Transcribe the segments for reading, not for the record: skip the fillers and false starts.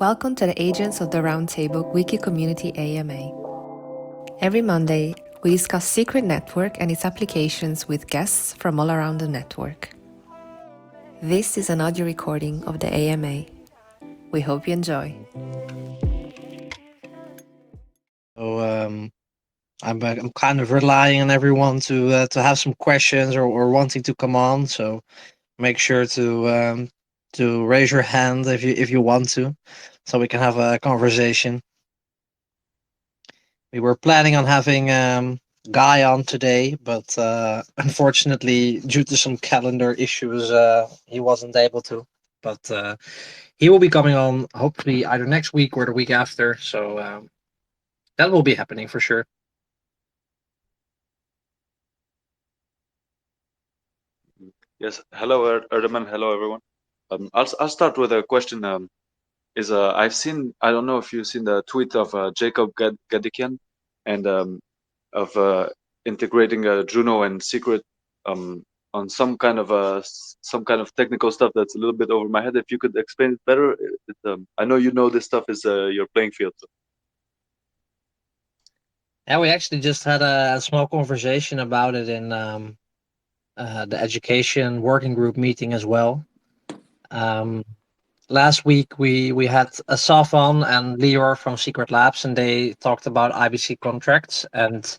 Welcome to the Agents of the Roundtable Wiki Community AMA. Every Monday, we discuss Secret Network and its applications with guests from all around the network. This is an audio recording of the AMA. We hope you enjoy. So I'm kind of relying on everyone to have some questions or wanting to come on. So make sure to raise your hand if you want to, so we can have a conversation. We were planning on having Guy on today, but unfortunately, due to some calendar issues, he wasn't able to. But he will be coming on hopefully either next week or the week after. So that will be happening for sure. Yes. Hello, Ertemann. Hello, everyone. I'll start with a question. I've seen, I don't know if you've seen the tweet of Jacob Gadikian and of integrating Juno and Secret on some kind of technical stuff that's a little bit over my head. If you could explain it better, I know you know this stuff is your playing field. So. Yeah, we actually just had a small conversation about it in the education working group meeting as well. Last week we had Asaf on and Lior from Secret Labs, and they talked about IBC contracts, and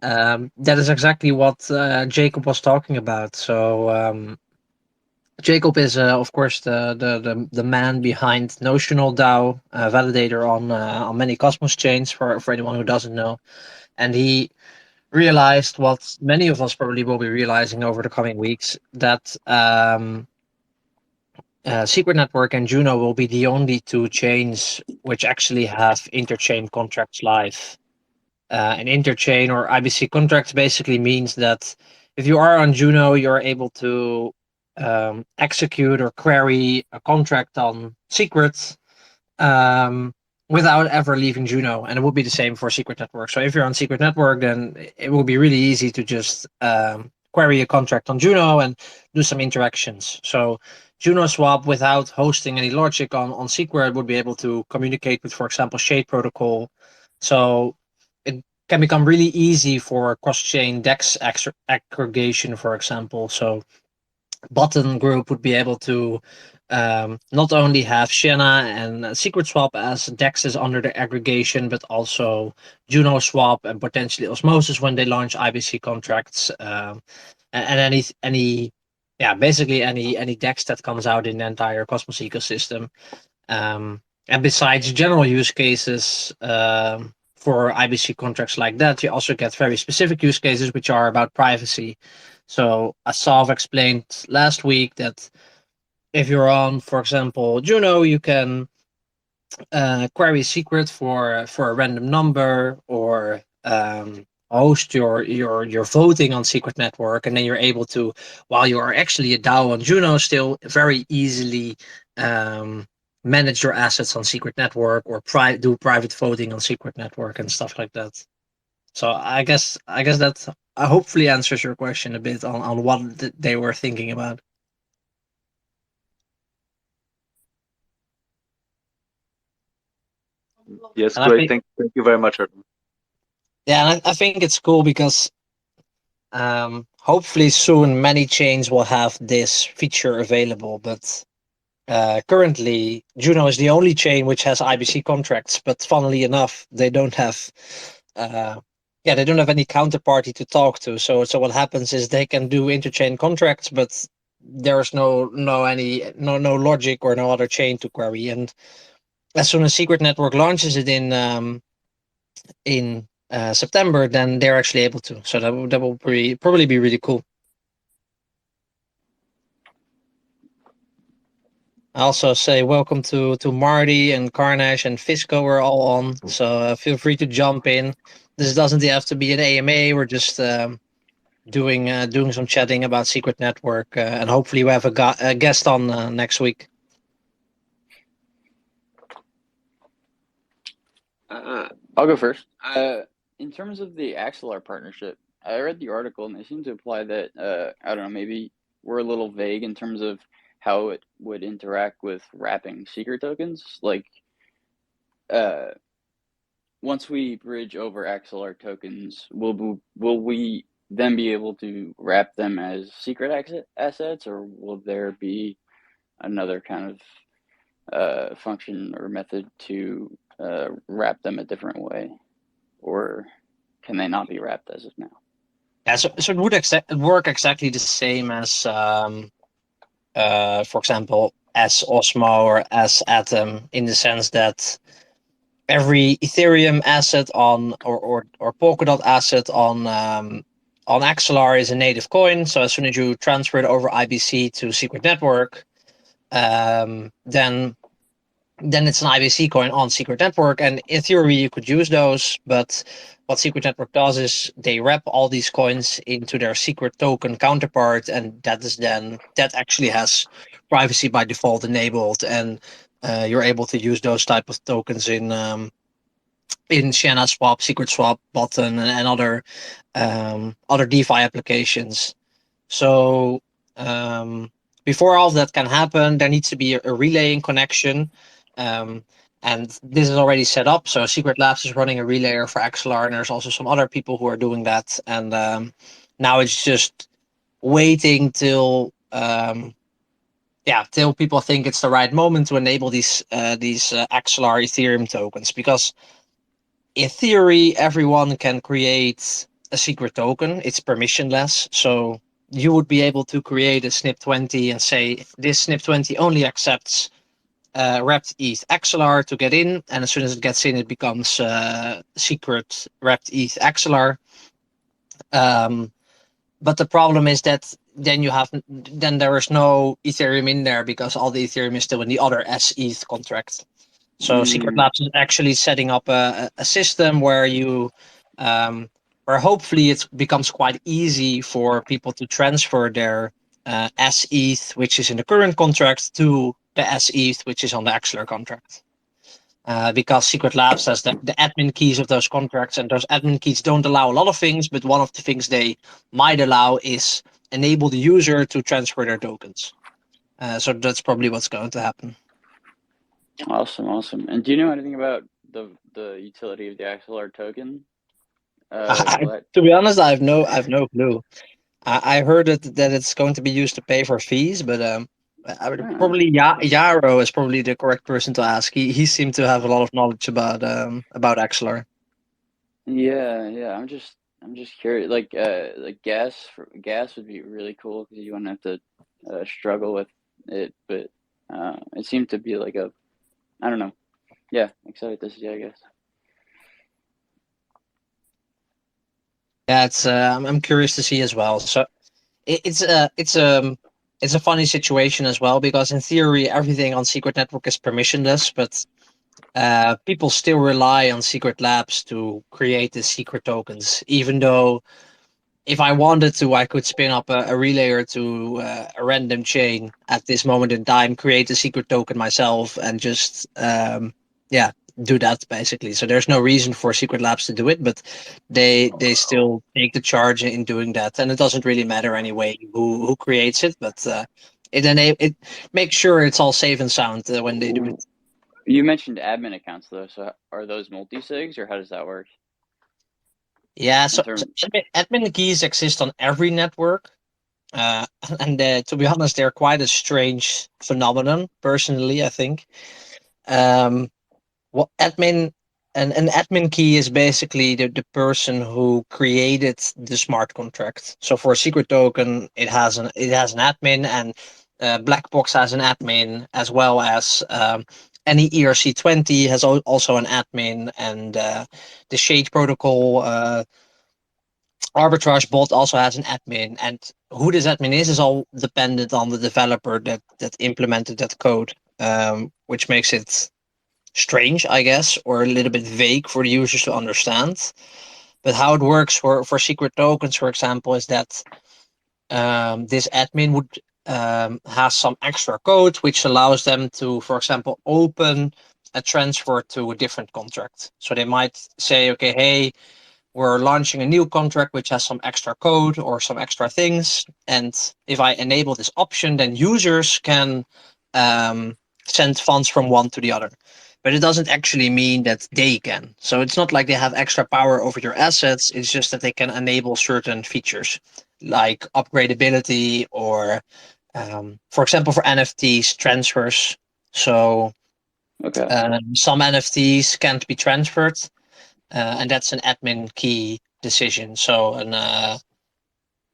that is exactly what Jacob was talking about. So Jacob is of course the man behind Notional DAO, validator on many Cosmos chains for anyone who doesn't know, and he realized what many of us probably will be realizing over the coming weeks, that Secret Network and Juno will be the only two chains which actually have interchain contracts live. An interchain or IBC contracts basically means that if you are on Juno, you're able to execute or query a contract on Secret without ever leaving Juno, and it will be the same for Secret Network. So if you're on Secret Network, then it will be really easy to just query a contract on Juno and do some interactions. So Juno Swap, without hosting any logic on Secret, would be able to communicate with, for example, Shade Protocol. So it can become really easy for cross-chain DEX aggregation, for example. So Button Group would be able to not only have Sienna and Secret Swap as DEXs under the aggregation, but also Juno Swap and potentially Osmosis when they launch IBC contracts, and basically any DEX that comes out in the entire Cosmos ecosystem. And besides general use cases for IBC contracts like that, you also get very specific use cases which are about privacy. So Asaf explained last week that if you're on, for example, Juno, you can query Secret for a random number, or host your voting on Secret Network, and then you're able to, while you are actually a DAO on Juno, still very easily manage your assets on Secret Network or do private voting on Secret Network and stuff like that. So I guess that hopefully answers your question a bit on what they were thinking about. Yes, And great. Thank you very much, Ertemann. Yeah, and I think it's cool because hopefully soon many chains will have this feature available, but currently Juno is the only chain which has IBC contracts, but funnily enough, they don't have they don't have any counterparty to talk to. So what happens is they can do interchain contracts, but there's no logic or no other chain to query. And as soon as Secret Network launches it in September, then they're actually able to. So that will probably be really cool. I also say welcome to Marty and Carnage and Fisco. We're all on, so feel free to jump in. This doesn't have to be an AMA. We're just doing some chatting about Secret Network, and hopefully we have a guest on next week. I'll go first. In terms of the Axelar partnership, I read the article and they seem to imply that I don't know, maybe we're a little vague in terms of how it would interact with wrapping secret tokens. Like, once we bridge over XLR tokens, will we then be able to wrap them as secret assets, or will there be another kind of function or method to wrap them a different way, or can they not be wrapped as of now? Yeah, so it would work exactly the same as, for example, as Osmo or as Atom, in the sense that every Ethereum asset or Polkadot asset on XLR is a native coin. So as soon as you transfer it over IBC to Secret Network, then it's an IBC coin on Secret Network, and in theory you could use those. But what Secret Network does is they wrap all these coins into their secret token counterpart, and that actually has privacy by default enabled, and you're able to use those type of tokens in Sienna Swap, Secret Swap, Button, and other DeFi applications. So before all of that can happen, there needs to be a relaying connection. And this is already set up. So Secret Labs is running a relayer for XLR, and there's also some other people who are doing that. And now it's just waiting till people think it's the right moment to enable these XLR Ethereum tokens, because in theory everyone can create a secret token. It's permissionless, so you would be able to create a SNP20 and say this SNP20 only accepts wrapped ETH XLR to get in, and as soon as it gets in, it becomes secret wrapped ETH XLR. But the problem is that then there is no Ethereum in there, because all the Ethereum is still in the other SETH contract. So Secret Labs is actually setting up a system where where hopefully it becomes quite easy for people to transfer their SETH, which is in the current contract, to the SETH, which is on the XLR contract. Because Secret Labs has the admin keys of those contracts, and those admin keys don't allow a lot of things, but one of the things they might allow is enable the user to transfer their tokens. So that's probably what's going to happen. Awesome. And do you know anything about the utility of the XLR token? To be honest, I have no clue. I heard that it's going to be used to pay for fees, but probably Yaro is probably the correct person to ask. He seemed to have a lot of knowledge about XLR. Yeah. I'm just curious. Like gas would be really cool because you wouldn't have to struggle with it. But it seemed to be like I don't know. Yeah, excited to see, I guess. Yeah, it's I'm curious to see as well. So it's a funny situation as well, because in theory everything on Secret Network is permissionless, but people still rely on Secret Labs to create the secret tokens, even though if I wanted to, I could spin up a relayer to a random chain at this moment in time, create a secret token myself, and just do that basically. So there's no reason for Secret Labs to do it, but they still take the charge in doing that, and it doesn't really matter anyway who creates it, but it makes sure it's all safe and sound when they do it. You mentioned admin accounts though, so are those multi-sigs, or how does that work? Yeah, so admin keys exist on every network, and to be honest, they're quite a strange phenomenon. Personally, I think. What an admin key is basically the person who created the smart contract. So for a secret token, it has an admin, and Blackbox has an admin, as well as any ERC20 has also an admin, and the Shade Protocol Arbitrage bot also has an admin. And who this admin is all dependent on the developer that implemented that code, which makes it strange, I guess, or a little bit vague for the users to understand. But how it works for secret tokens, for example, is that this admin would has some extra code which allows them to, for example, open a transfer to a different contract. So they might say, okay, hey, we're launching a new contract which has some extra code or some extra things. And if I enable this option, then users can send funds from one to the other. But it doesn't actually mean that they can. So it's not like they have extra power over your assets. It's just that they can enable certain features like upgradability or, for example, for NFTs, transfers. So Okay. some NFTs can't be transferred, and that's an admin key decision. So,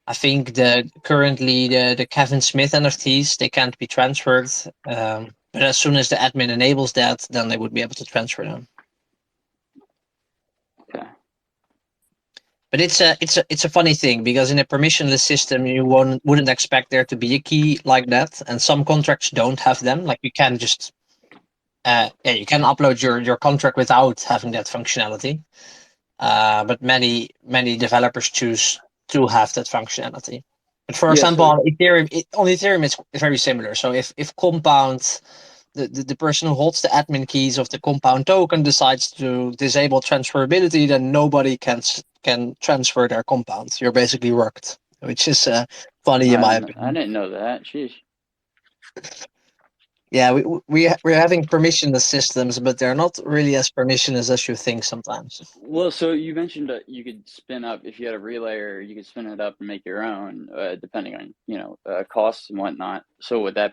I think currently the Kevin Smith NFTs, they can't be transferred. But as soon as the admin enables that, then they would be able to transfer them. Okay. But it's a funny thing because in a permissionless system you wouldn't expect there to be a key like that, and some contracts don't have them. Like you can just you can upload your contract without having that functionality. But many developers choose to have that functionality. But for example, on Ethereum, it's very similar. So if Compound, the person who holds the admin keys of the Compound token decides to disable transferability, then nobody can transfer their Compound. You're basically worked, which is funny in my opinion. I didn't know that. Sheesh. Yeah, we're having permissionless systems, but they're not really as permissionless as you think sometimes. Well, so you mentioned that you could spin up, if you had a relayer, you could spin it up and make your own, depending on, costs and whatnot. So would they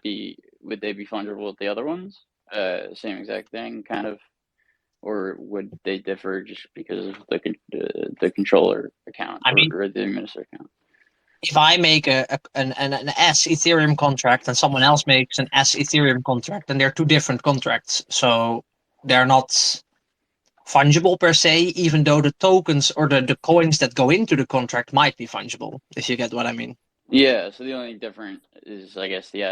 be fungible with the other ones? Same exact thing, kind of, or would they differ just because of the controller account or the administrator account? If I make an S Ethereum contract and someone else makes an S Ethereum contract, then they're two different contracts. So they're not fungible per se, even though the tokens or the coins that go into the contract might be fungible, if you get what I mean. Yeah, so the only difference is, I guess, the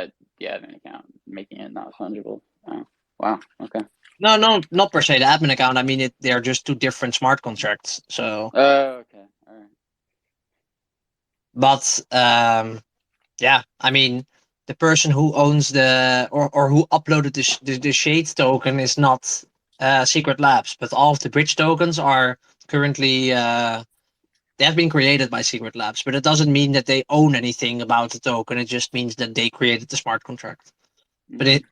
admin account, making it not fungible. Oh, wow, okay. No, not per se the admin account. I mean, they're just two different smart contracts. So. Okay, all right. But yeah, I mean, the person who owns or who uploaded the Shade token is not Secret Labs, but all of the bridge tokens are currently they have been created by Secret Labs, but it doesn't mean that they own anything about the token. It just means that they created the smart contract. Mm-hmm. But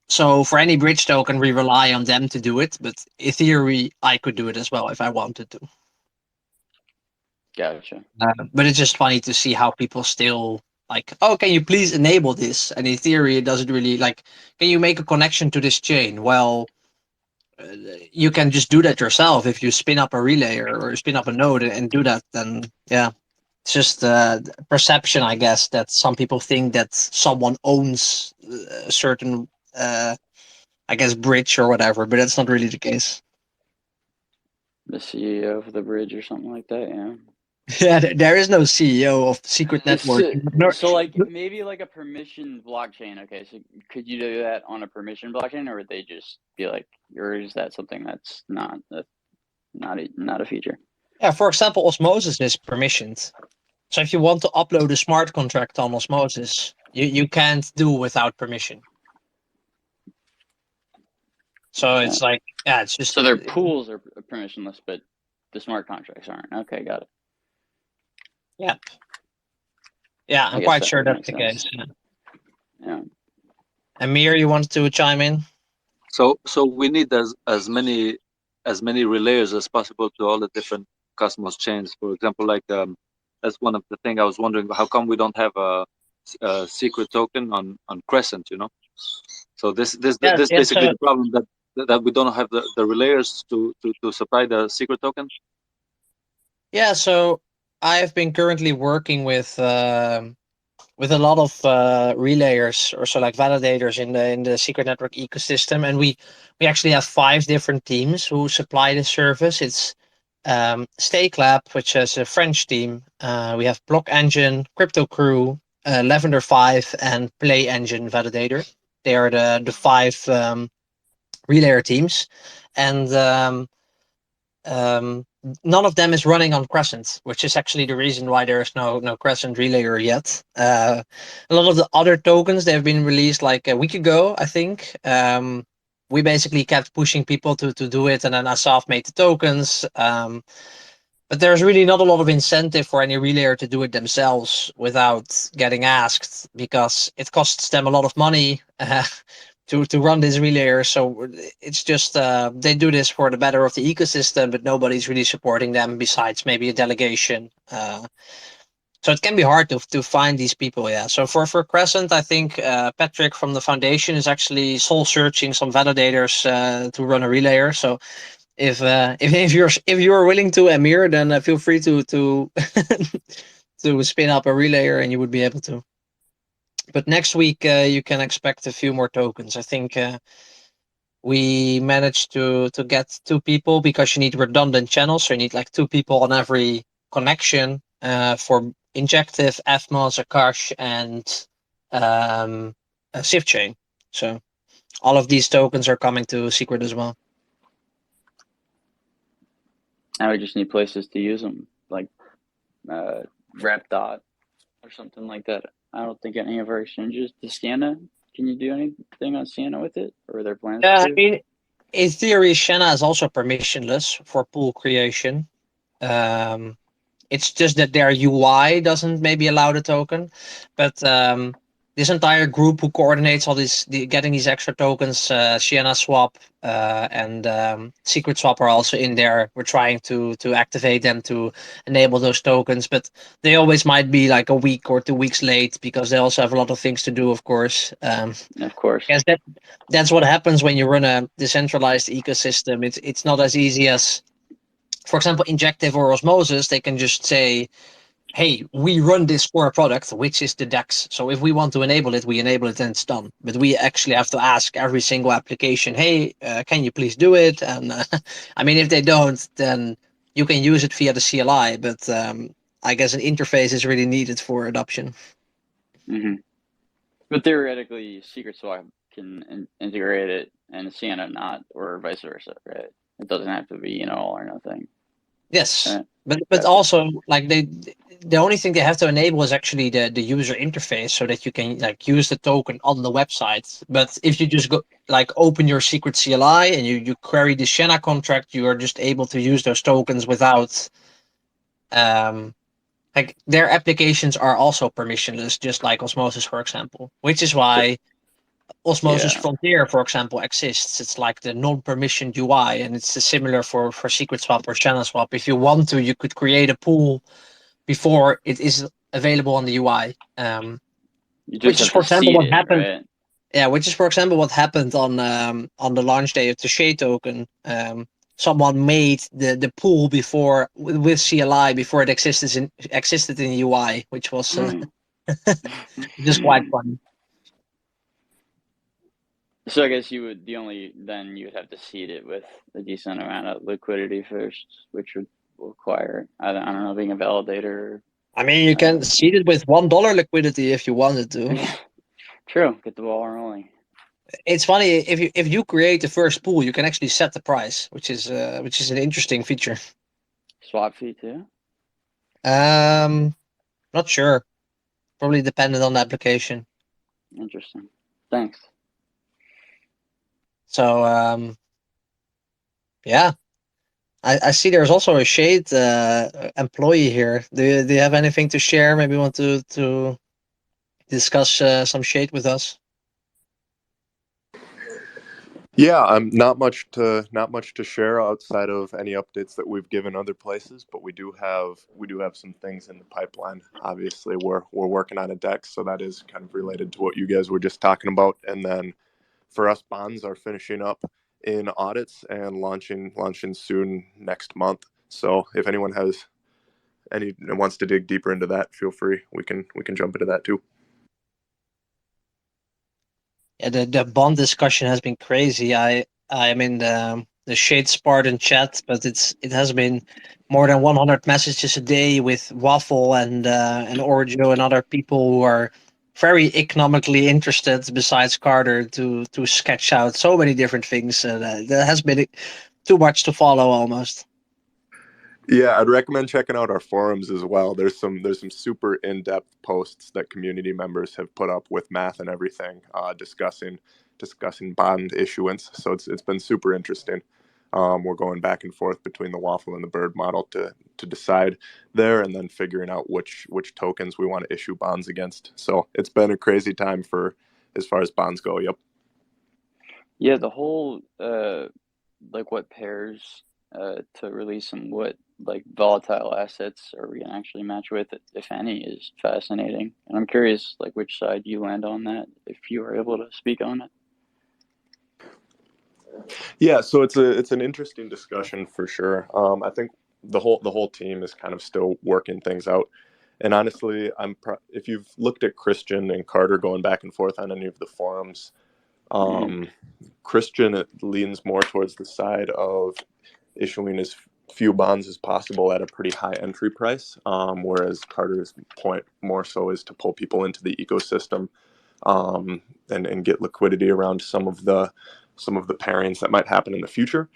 so for any bridge token, we rely on them to do it. But in theory, I could do it as well if I wanted to. Gotcha. But it's just funny to see how people still like, oh, can you please enable this? And in theory, it doesn't really like, can you make a connection to this chain? Well, you can just do that yourself if you spin up a relay or spin up a node and do that. Then yeah, it's just perception, I guess, that some people think that someone owns a certain, I guess, bridge or whatever, but that's not really the case. The CEO of the bridge or something like that, yeah. Yeah, there is no CEO of Secret Network. So like maybe like a permission blockchain. Okay, so could you do that on a permission blockchain, or would they just be like, or is that something that's not a feature? Yeah, for example, Osmosis is permissioned. So if you want to upload a smart contract on Osmosis, you can't do without permission. So it's like, yeah, it's just. So their pools are permissionless, but the smart contracts aren't. Okay, got it. Yeah. Yeah, I'm quite sure that's the case. Yeah. Amir, you want to chime in? So we need as many relayers as possible to all the different Cosmos chains. For example, like that's one of the things I was wondering, how come we don't have a secret token on Crescent? So this basically the problem that we don't have the relayers to supply the secret token. Yeah, so I've been currently working with a lot of relayers or so like validators in the Secret Network ecosystem, and we actually have 5 different teams who supply the service. It's Stake Lab, which is a French team. We have Block Engine, Crypto Crew, Lavender 5, and Play Engine Validator. They are the 5 relayer teams, and none of them is running on Crescent, which is actually the reason why there is no Crescent relayer yet. A lot of the other tokens, they've been released like a week ago, I think. We basically kept pushing people to do it, and then Asaf made the tokens. But there's really not a lot of incentive for any relayer to do it themselves without getting asked, because it costs them a lot of money to run this relayer. So it's just they do this for the better of the ecosystem, but nobody's really supporting them besides maybe a delegation. So it can be hard to find these people. Yeah. So for Crescent, I think Patrick from the foundation is actually soul searching some validators to run a relayer. So if you're willing to, Amir, then feel free to to spin up a relayer and you would be able to. But next week you can expect a few more tokens. I think we managed to get 2 people, because you need redundant channels, so you need like 2 people on every connection for Injective, Fmos, Akash, and a Shift chain. So all of these tokens are coming to Secret as well. Now we just need places to use them, like Repdot or something like that. I don't think any of our exchanges. The Sienna, can you do anything on Sienna with it, or are there plans Yeah, to? I mean, in theory, Shanna is also permissionless for pool creation. It's just that their UI doesn't maybe allow the token, but this entire group who coordinates all getting these extra tokens, Sienna Swap and Secret Swap are also in there. We're trying to activate them to enable those tokens, but they always might be like a week or 2 weeks late, because they also have a lot of things to do, of course. Of course. Yes, that's what happens when you run a decentralized ecosystem. It's not as easy as, for example, Injective or Osmosis. They can just say, hey, we run this core product, which is the DEX. So if we want to enable it, we enable it and it's done. But we actually have to ask every single application, hey, can you please do it? And I mean, if they don't, then you can use it via the CLI. But I guess an interface is really needed for adoption. Mm-hmm. But theoretically, Secret Swap can integrate it and Sienna not, or vice versa, right? It doesn't have to be all or nothing. Yes, Right. but Gotcha. also like the only thing they have to enable is actually the user interface, so that you can like use the token on the website. But if you just go like open your Secret CLI and you query the Shanna contract, you are just able to use those tokens without like their applications are also permissionless, just like Osmosis, for example, which is why Osmosis Yeah. Frontier, for example, exists. It's like the non-permissioned UI, and it's similar for Secret Swap or Channel Swap. If you want to, you could create a pool before it is available on the UI. You Which just is, have for to example, seed what it, happened. right? Yeah, which is, for example, what happened on the launch day of the Shade token. Someone made the pool before with CLI before it existed in the UI, which was just quite fun. So I guess you would you'd have to seed it with a decent amount of liquidity first, which would require I don't know, being a validator. I mean, you can seed it with $1 liquidity if you wanted to. True, get the ball rolling. It's funny, if you create the first pool, you can actually set the price, which is an interesting feature. Swap fee too? Not sure. Probably dependent on the application. Interesting. Thanks. So yeah, I see there's also a Shade employee here. Do you have anything to share? Maybe you want to discuss some Shade with us? Yeah, not much to share outside of any updates that we've given other places, but we do have some things in the pipeline. Obviously, we're working on a deck, so that is kind of related to what you guys were just talking about. And then for us, bonds are finishing up in audits and launching soon next month. So if anyone wants to dig deeper into that, feel free. We can jump into that too. Yeah, the bond discussion has been crazy. I'm in the Shade Spartan chat, but it has been more than 100 messages a day with Waffle and Orjo and other people who are very economically interested besides Carter to sketch out so many different things. That has been too much to follow almost. Yeah, I'd recommend checking out our forums as well. There's some super in-depth posts that community members have put up with math and everything, discussing bond issuance. So it's been super interesting. We're going back and forth between the waffle and the bird model to decide there, and then figuring out which tokens we want to issue bonds against. So it's been a crazy time for as far as bonds go. Yep. Yeah, the whole like what pairs to release and what like volatile assets are we gonna actually match with, if any, is fascinating. And I'm curious like which side you land on that, if you are able to speak on it. Yeah, so it's an interesting discussion for sure. I think the whole team is kind of still working things out. And honestly, if you've looked at Christian and Carter going back and forth on any of the forums, Christian leans more towards the side of issuing as few bonds as possible at a pretty high entry price, whereas Carter's point more so is to pull people into the ecosystem, and get liquidity around some of the pairings that might happen in the future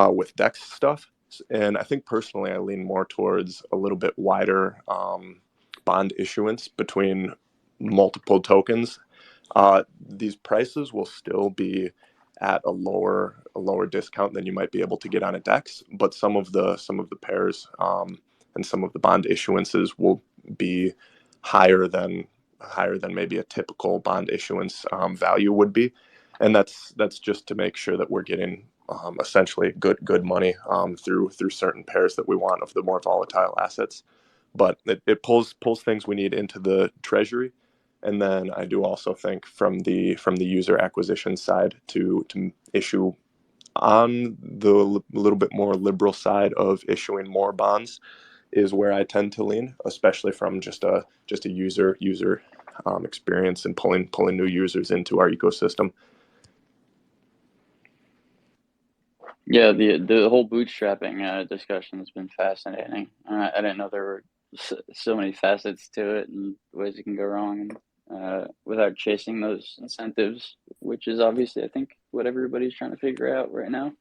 with DEX stuff. And I think personally, I lean more towards a little bit wider bond issuance between multiple tokens. These prices will still be at a lower discount than you might be able to get on a DEX, but some of the pairs and some of the bond issuances will be higher than maybe a typical bond issuance value would be, and that's just to make sure that we're getting essentially good money through certain pairs that we want of the more volatile assets. But it pulls things we need into the treasury. And then I do also think from the user acquisition side to issue on the little bit more liberal side of issuing more bonds is where I tend to lean, especially from just a user experience and pulling new users into our ecosystem. Yeah, the whole bootstrapping discussion has been fascinating. I didn't know there were so many facets to it and ways it can go wrong, without chasing those incentives, which is obviously, I think, what everybody's trying to figure out right now,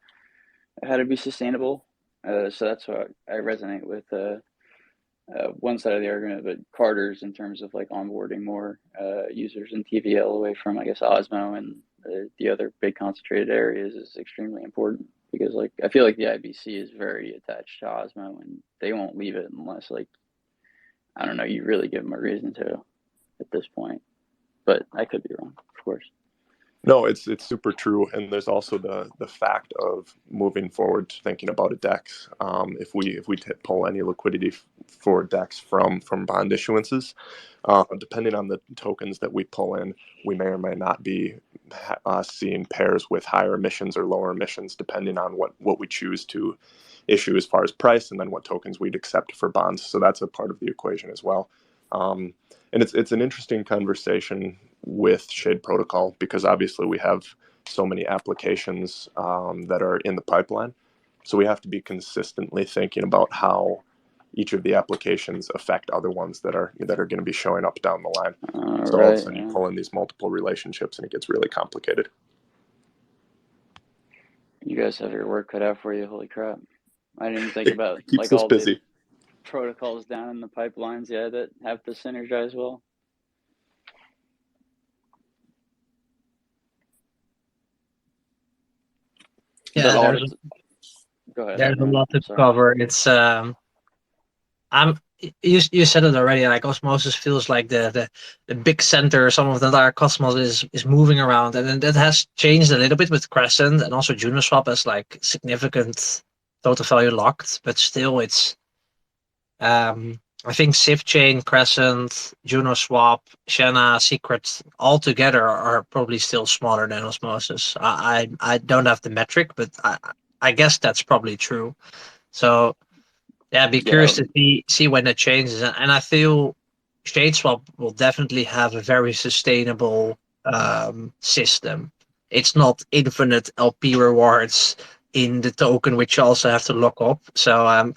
how to be sustainable. So that's why I resonate with one side of the argument, but Carter's in terms of like onboarding more users in TVL away from, I guess, Osmo and the other big concentrated areas is extremely important, because like I feel like the IBC is very attached to Osmo and they won't leave it unless, like, I don't know, you really give them a reason to at this point. But I could be wrong, of course. No, it's super true, and there's also the fact of moving forward to thinking about a DEX. If we pull any liquidity for DEX from bond issuances, depending on the tokens that we pull in, we may or may not be seeing pairs with higher emissions or lower emissions, depending on what we choose to issue as far as price, and then what tokens we'd accept for bonds. So that's a part of the equation as well. And it's an interesting conversation with Shade Protocol, because obviously we have so many applications that are in the pipeline. So we have to be consistently thinking about how each of the applications affect other ones that are going to be showing up down the line. So all of a sudden you pull in these multiple relationships and it gets really complicated. You guys have your work cut out for you. Holy crap. I didn't even think about Keeps like us all busy. the protocols down in the pipelines, that have to synergize well. Yeah, Go ahead. there's a lot to cover. It's you said it already. Like Osmosis feels like the big center. Some of the entire Cosmos is moving around, and then that has changed a little bit with Crescent, and also Junoswap as like significant total value locked. But still, it's I think SafeChain, Crescent, Junoswap, Shenna, Secret all together are probably still smaller than Osmosis. I don't have the metric, but I guess that's probably true. So yeah, be curious to see when that changes. And I feel Shadeswap will definitely have a very sustainable system. It's not infinite LP rewards in the token, which you also have to lock up. So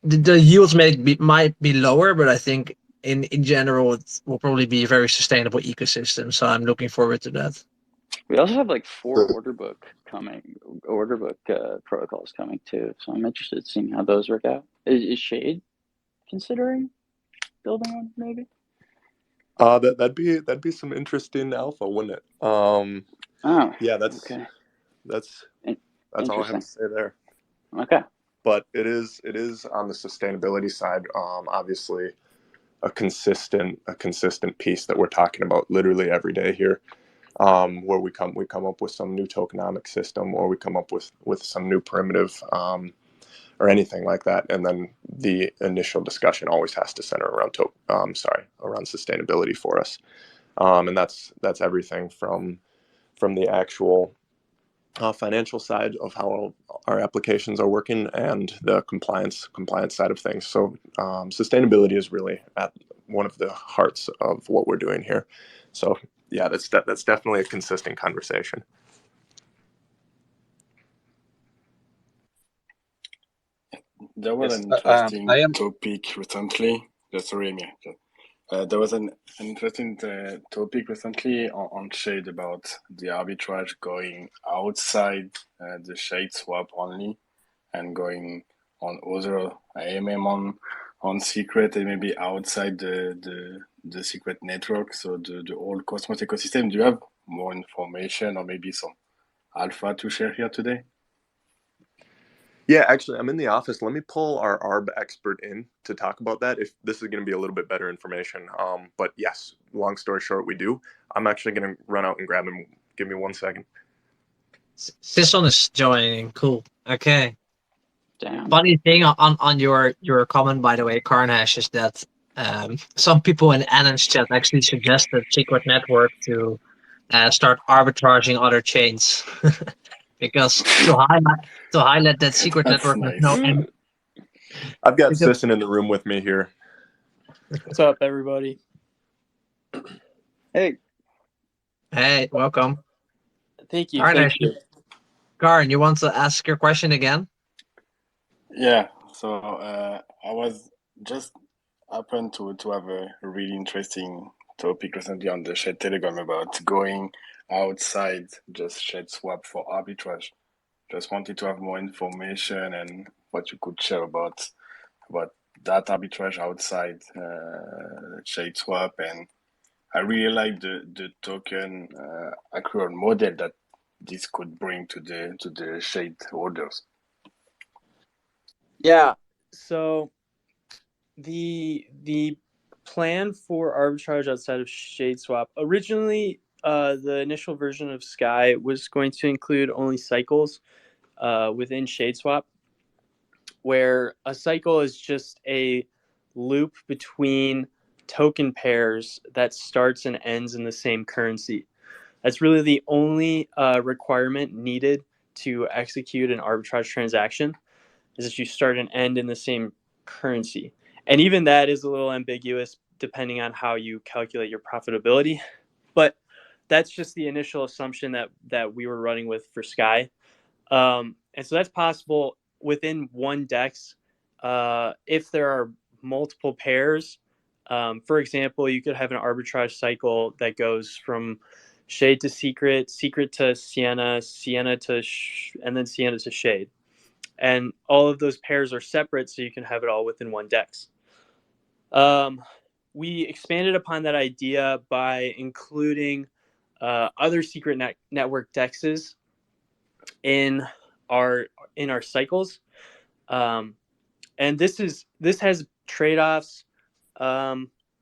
the yields might be lower, but I think in general it will probably be a very sustainable ecosystem. So I'm looking forward to that. We also have like 4 order book protocols coming too. So I'm interested in seeing how those work out. Is Shade considering building one maybe? That'd be some interesting alpha, wouldn't it? Yeah, that's That's all I have Interesting. to say there. Okay. But it is on the sustainability side, obviously a consistent piece that we're talking about literally every day here, where we come up with some new tokenomic system, or we come up with some new primitive, or anything like that, and then the initial discussion always has to center around around sustainability for us, and that's everything from the actual financial side of how our applications are working, and the compliance side of things. So sustainability is really at one of the hearts of what we're doing here. So yeah, that's definitely a consistent conversation. There was Yes, an interesting I am. topic recently. Sorry, Emir. There was an interesting topic recently on Shade about the arbitrage going outside the Shade swap only, and going on other AMM on secret, and maybe outside the secret network. So the whole Cosmos ecosystem. Do you have more information, or maybe some alpha to share here today? Yeah, actually, I'm in the office. Let me pull our ARB expert in to talk about that, if this is going to be a little bit better information. But yes, long story short, we do. I'm actually going to run out and grab him. Give me 1 second. Sisson is joining. Cool. Okay. Damn. Funny thing on your comment, by the way, Carnash, is that some people in Annan's chat actually suggested Secret Network to start arbitraging other chains. Because to highlight that Secret That's Network has nice. no end. I've got Because- Sisson in the room with me here. What's up, everybody? Hey, Hey, welcome. Thank you. Carnash, Thank you. Karin, you want to ask your question again? Yeah, so I was just happened to have a really interesting topic recently on the Shed Telegram about going outside just Shed Swap for arbitrage. Just wanted to have more information and what you could share about that arbitrage outside Shade Swap. And I really like the token accrual model that this could bring to the Shade holders. Yeah. So the plan for arbitrage outside of Shade Swap, originally, the initial version of Sky was going to include only cycles within Shade Swap, where a cycle is just a loop between token pairs that starts and ends in the same currency. That's really the only requirement needed to execute an arbitrage transaction, is that you start and end in the same currency. And even that is a little ambiguous depending on how you calculate your profitability. But that's just the initial assumption that we were running with for Sky. And so that's possible within one DEX. If there are multiple pairs, for example, you could have an arbitrage cycle that goes from Shade to Secret, Secret to Sienna, Sienna to and then Sienna to Shade. And all of those pairs are separate, so you can have it all within one DEX. We expanded upon that idea by including other secret network DEXs in our cycles, and this has trade-offs,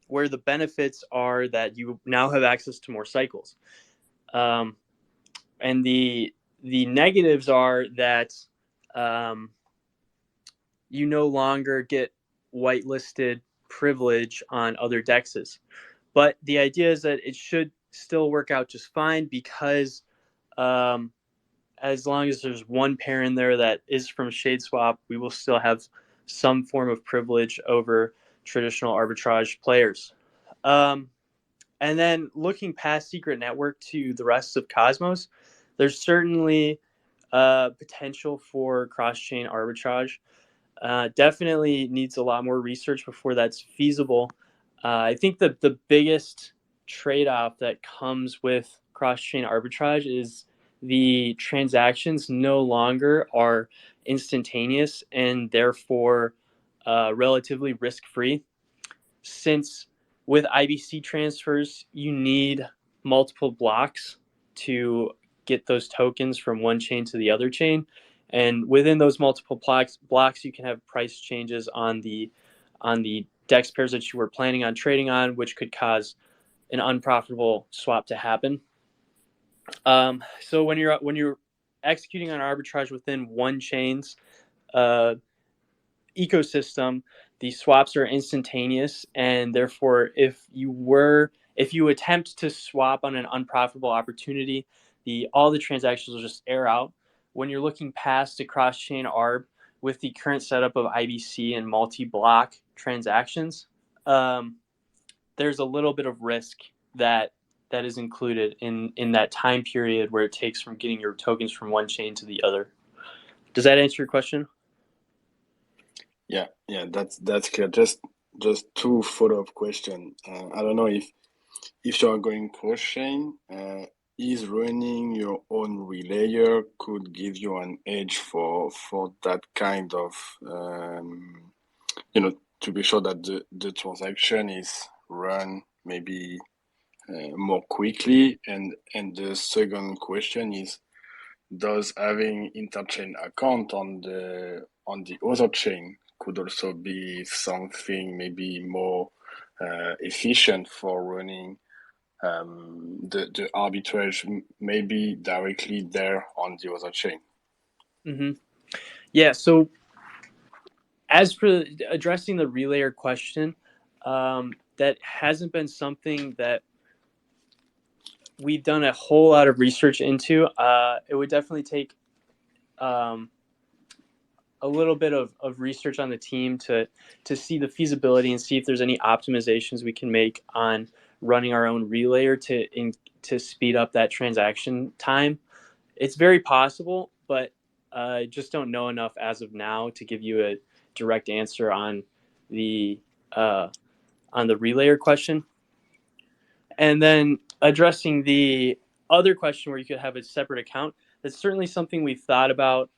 where the benefits are that you now have access to more cycles, and the negatives are that you no longer get whitelisted privilege on other DEXs. But the idea is that it should still work out just fine, because as long as there's one pair in there that is from Shade Swap, we will still have some form of privilege over traditional arbitrage players. And then looking past Secret Network to the rest of Cosmos, there's certainly potential for cross-chain arbitrage. Definitely needs a lot more research before that's feasible. I think the biggest trade-off that comes with cross-chain arbitrage is the transactions no longer are instantaneous, and therefore relatively risk-free. Since with IBC transfers, you need multiple blocks to get those tokens from one chain to the other chain. And within those multiple blocks, you can have price changes on the DEX pairs that you were planning on trading on, which could cause an unprofitable swap to happen. So when you're executing on arbitrage within one chain's ecosystem, the swaps are instantaneous, and therefore, if you attempt to swap on an unprofitable opportunity, all the transactions will just air out. When you're looking past a cross-chain arb with the current setup of IBC and multi-block transactions, there's a little bit of risk that is included in that time period where it takes from getting your tokens from one chain to the other. Does that answer your question? Yeah, that's clear. Just two follow-up question. I don't know if you're going cross-chain, is running your own relayer could give you an edge for that kind of to be sure that the transaction is run maybe more quickly. And the second question is, does having interchain account on the other chain could also be something maybe more efficient for running the arbitrage maybe directly there on the other chain? Mm-hmm. Yeah, so as for addressing the relayer question, that hasn't been something that we've done a whole lot of research into. It would definitely take a little bit of research on the team to see the feasibility and see if there's any optimizations we can make on running our own relayer to speed up that transaction time. It's very possible, but I just don't know enough as of now to give you a direct answer on the relayer question. And then addressing the other question where you could have a separate account, that's certainly something we've thought about.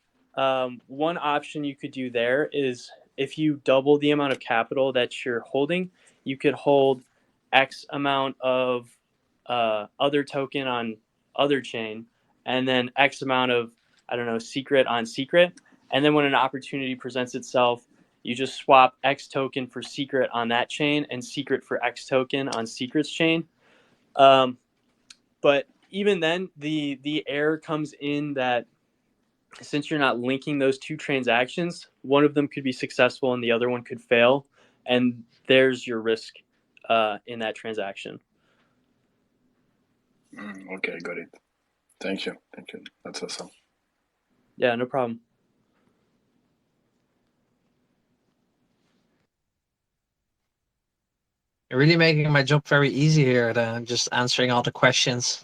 One option you could do there is if you double the amount of capital that you're holding, you could hold X amount of other token on other chain, and then X amount of, I don't know, secret on secret. And then when an opportunity presents itself, you just swap X token for secret on that chain and secret for X token on secret's chain. But even then, the error comes in that since you're not linking those two transactions, one of them could be successful and the other one could fail. And there's your risk in that transaction. Okay, got it. Thank you. That's awesome. Yeah, no problem. You're really making my job very easy here, then, just answering all the questions.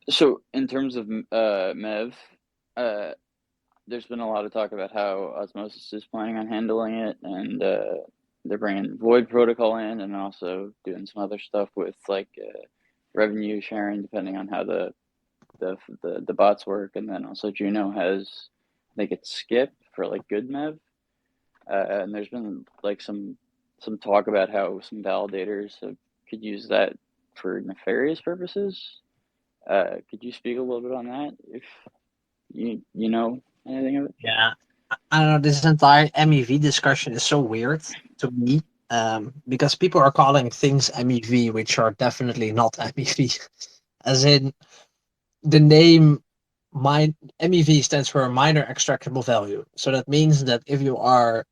So in terms of MEV, there's been a lot of talk about how Osmosis is planning on handling it, and they're bringing Void Protocol in, and also doing some other stuff with like revenue sharing, depending on how the bots work. And then also Juno has, I think it's Skip for like good MEV, and there's been like some talk about how some validators could use that for nefarious purposes. Could you speak a little bit on that, if you know anything of it? Yeah, I don't know. This entire MEV discussion is so weird to me, because people are calling things MEV, which are definitely not MEV. As in, the name MEV stands for minor extractable value. So that means that if you are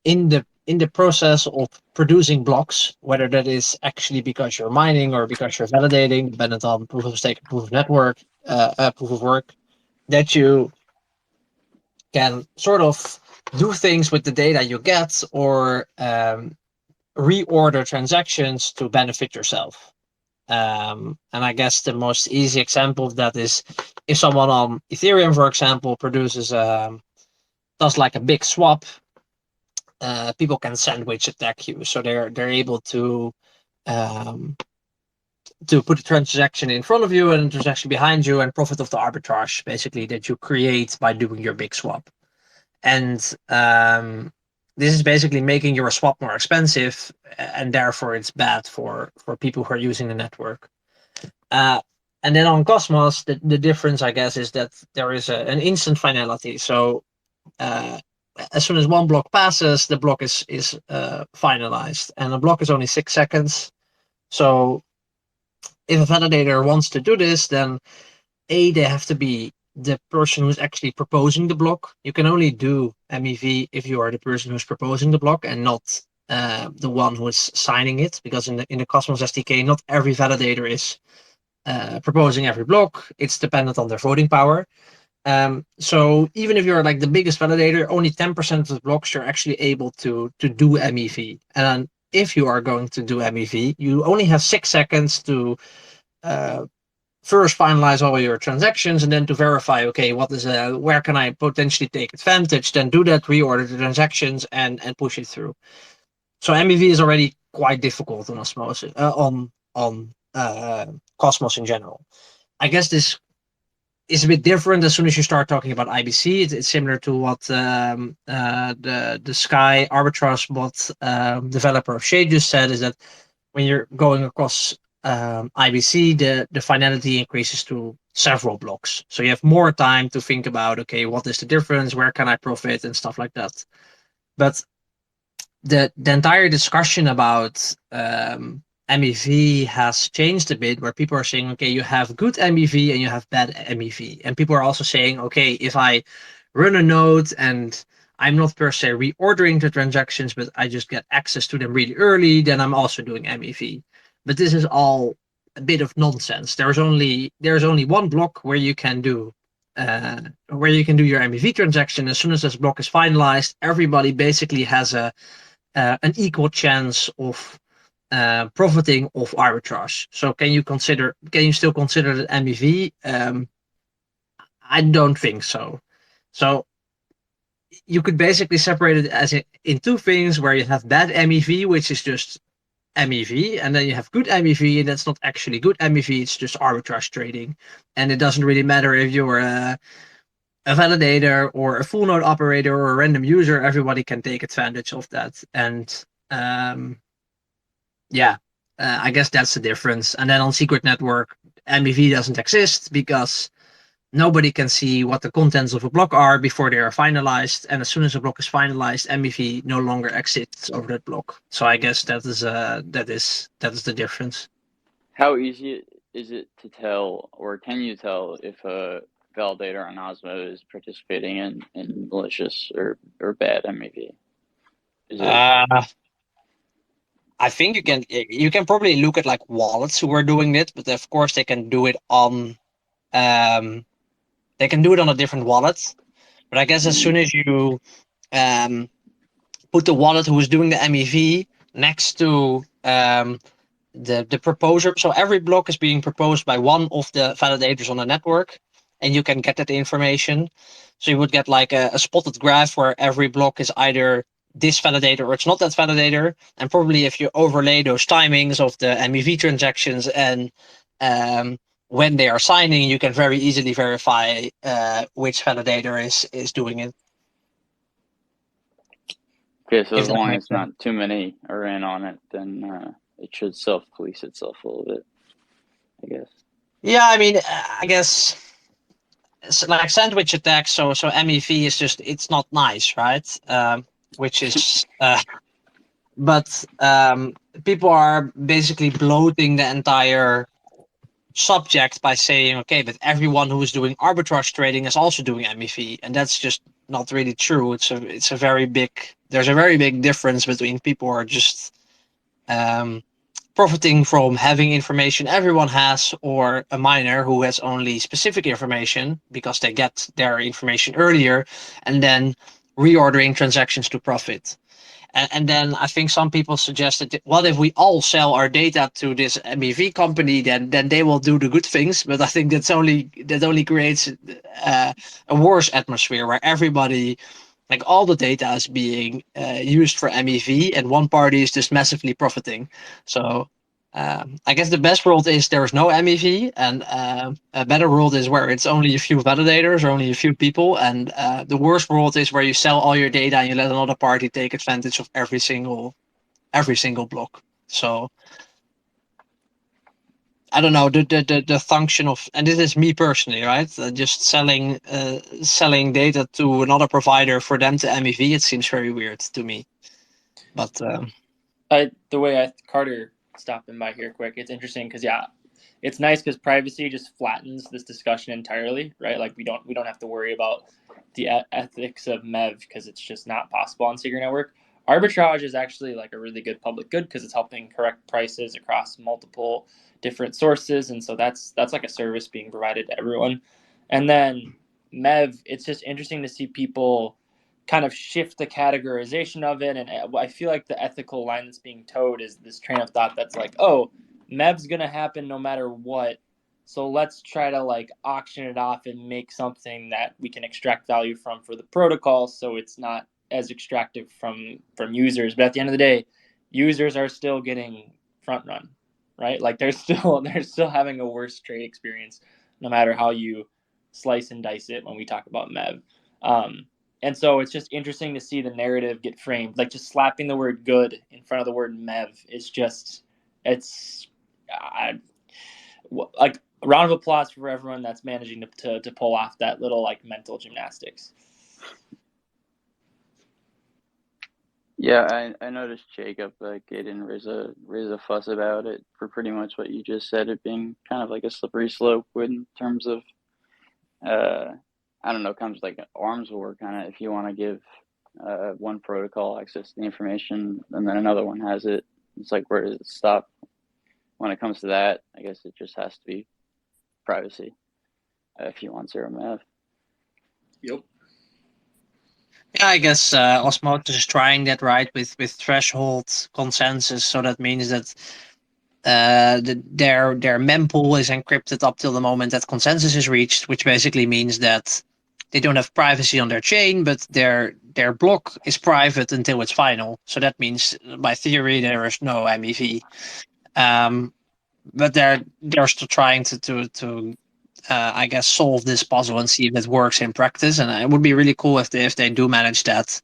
in the process of producing blocks, whether that is actually because you're mining or because you're validating, dependent on proof of stake, proof of network, proof of work, that you can sort of do things with the data you get, or reorder transactions to benefit yourself. And I guess the most easy example of that is if someone on Ethereum, for example, does like a big swap, people can sandwich attack you. So they're able to put a transaction in front of you and a transaction behind you and profit of the arbitrage, basically, that you create by doing your big swap. And this is basically making your swap more expensive, and therefore it's bad for people who are using the network. And then on Cosmos, the difference, I guess, is that there is an instant finality. So as soon as one block passes, the block is finalized, and a block is only 6 seconds. So if a validator wants to do this, then they have to be the person who's actually proposing the block. You can only do MEV if you are the person who's proposing the block and not the one who is signing it, because in the Cosmos SDK, not every validator is proposing every block. It's dependent on their voting power. So even if you're like the biggest validator, only 10% of the blocks you're actually able to do MEV. And if you are going to do MEV, you only have 6 seconds to first finalize all your transactions, and then to verify, okay, what is where can I potentially take advantage, then do that, reorder the transactions, and push it through. So MEV is already quite difficult on Osmosis, on Cosmos in general. I guess this is a bit different as soon as you start talking about IBC. It's similar to what the SKY Arbitrage bot developer of Shade just said, is that when you're going across IBC, the finality increases to several blocks. So you have more time to think about, okay, what is the difference? Where can I profit and stuff like that? But the entire discussion about MEV has changed a bit, where people are saying, okay, you have good MEV and you have bad MEV. And people are also saying, okay, if I run a node and I'm not per se reordering the transactions, but I just get access to them really early, then I'm also doing MEV. But this is all a bit of nonsense. There's only one block where you can do your MEV transaction. As soon as this block is finalized, everybody basically has an equal chance of profiting off arbitrage. So can you still consider that MEV? I don't think so. So you could basically separate it as in two things, where you have bad MEV, which is just MEV, and then you have good MEV, and that's not actually good MEV, it's just arbitrage trading. And it doesn't really matter if you're a validator or a full node operator or a random user, everybody can take advantage of that. And I guess that's the difference. And then on Secret Network, MEV doesn't exist because nobody can see what the contents of a block are before they are finalized. And as soon as a block is finalized, MEV no longer exists over that block. So I guess that is the difference. How easy is it to tell, or can you tell, if a validator on Osmo is participating in malicious or bad MEV? I think you can probably look at like wallets who are doing it, but of course they can do it on a different wallet. But I guess as soon as you put the wallet who is doing the MEV next to the proposer, so every block is being proposed by one of the validators on the network, and you can get that information. So you would get like a spotted graph where every block is either this validator or it's not that validator. And probably if you overlay those timings of the MEV transactions and when they are signing, you can very easily verify which validator is doing it. Okay, so as long as not too many are in on it, then it should self-police itself a little bit, I guess. Yeah, I mean, I guess it's like sandwich attacks. So MEV is just, it's not nice, right? Which is, but people are basically bloating the entire subject by saying, okay, but everyone who is doing arbitrage trading is also doing MEV, and that's just not really true. There's a very big difference between people who are just profiting from having information everyone has, or a miner who has only specific information because they get their information earlier and then reordering transactions to profit. And then I think some people suggested, well, if we all sell our data to this MEV company, then they will do the good things. But I think that only creates a worse atmosphere where everybody, like all the data is being used for MEV, and one party is just massively profiting. So I guess the best world is there's no MEV, and a better world is where it's only a few validators or only a few people, and the worst world is where you sell all your data and you let another party take advantage of every single block. So I don't know the function of, and this is me personally, right? Just selling data to another provider for them to MEV. It seems very weird to me, but Carter stopping by here quick. It's interesting because it's nice because privacy just flattens this discussion entirely, right? Like we don't have to worry about the ethics of MEV because it's just not possible on Secret Network. Arbitrage is actually like a really good public good because it's helping correct prices across multiple different sources, and so that's like a service being provided to everyone. And then MEV, it's just interesting to see people kind of shift the categorization of it, and I feel like the ethical line that's being towed is this train of thought that's like, oh, MEV's gonna happen no matter what, so let's try to like auction it off and make something that we can extract value from for the protocol, so it's not as extractive from users. But at the end of the day, users are still getting front run, right? Like they're still having a worse trade experience no matter how you slice and dice it when we talk about MEV. And so it's just interesting to see the narrative get framed. Like just slapping the word good in front of the word MEV is just, it's like a round of applause for everyone that's managing to pull off that little like mental gymnastics. Yeah, I noticed Jacob like he didn't raise a fuss about it for pretty much what you just said, it being kind of like a slippery slope in terms of I don't know, comes like an arms war kind of. If you want to give one protocol access to the information and then another one has it, it's like, where does it stop? When it comes to that, I guess it just has to be privacy if you want zero MEV. Yep. yeah, I guess Osmosis is trying that, right, with threshold consensus. So that means that their mempool is encrypted up till the moment that consensus is reached, which basically means that they don't have privacy on their chain, but their block is private until it's final. So that means, by theory, there is no MEV. But they're still trying to I guess solve this puzzle and see if it works in practice. And it would be really cool if they do manage that.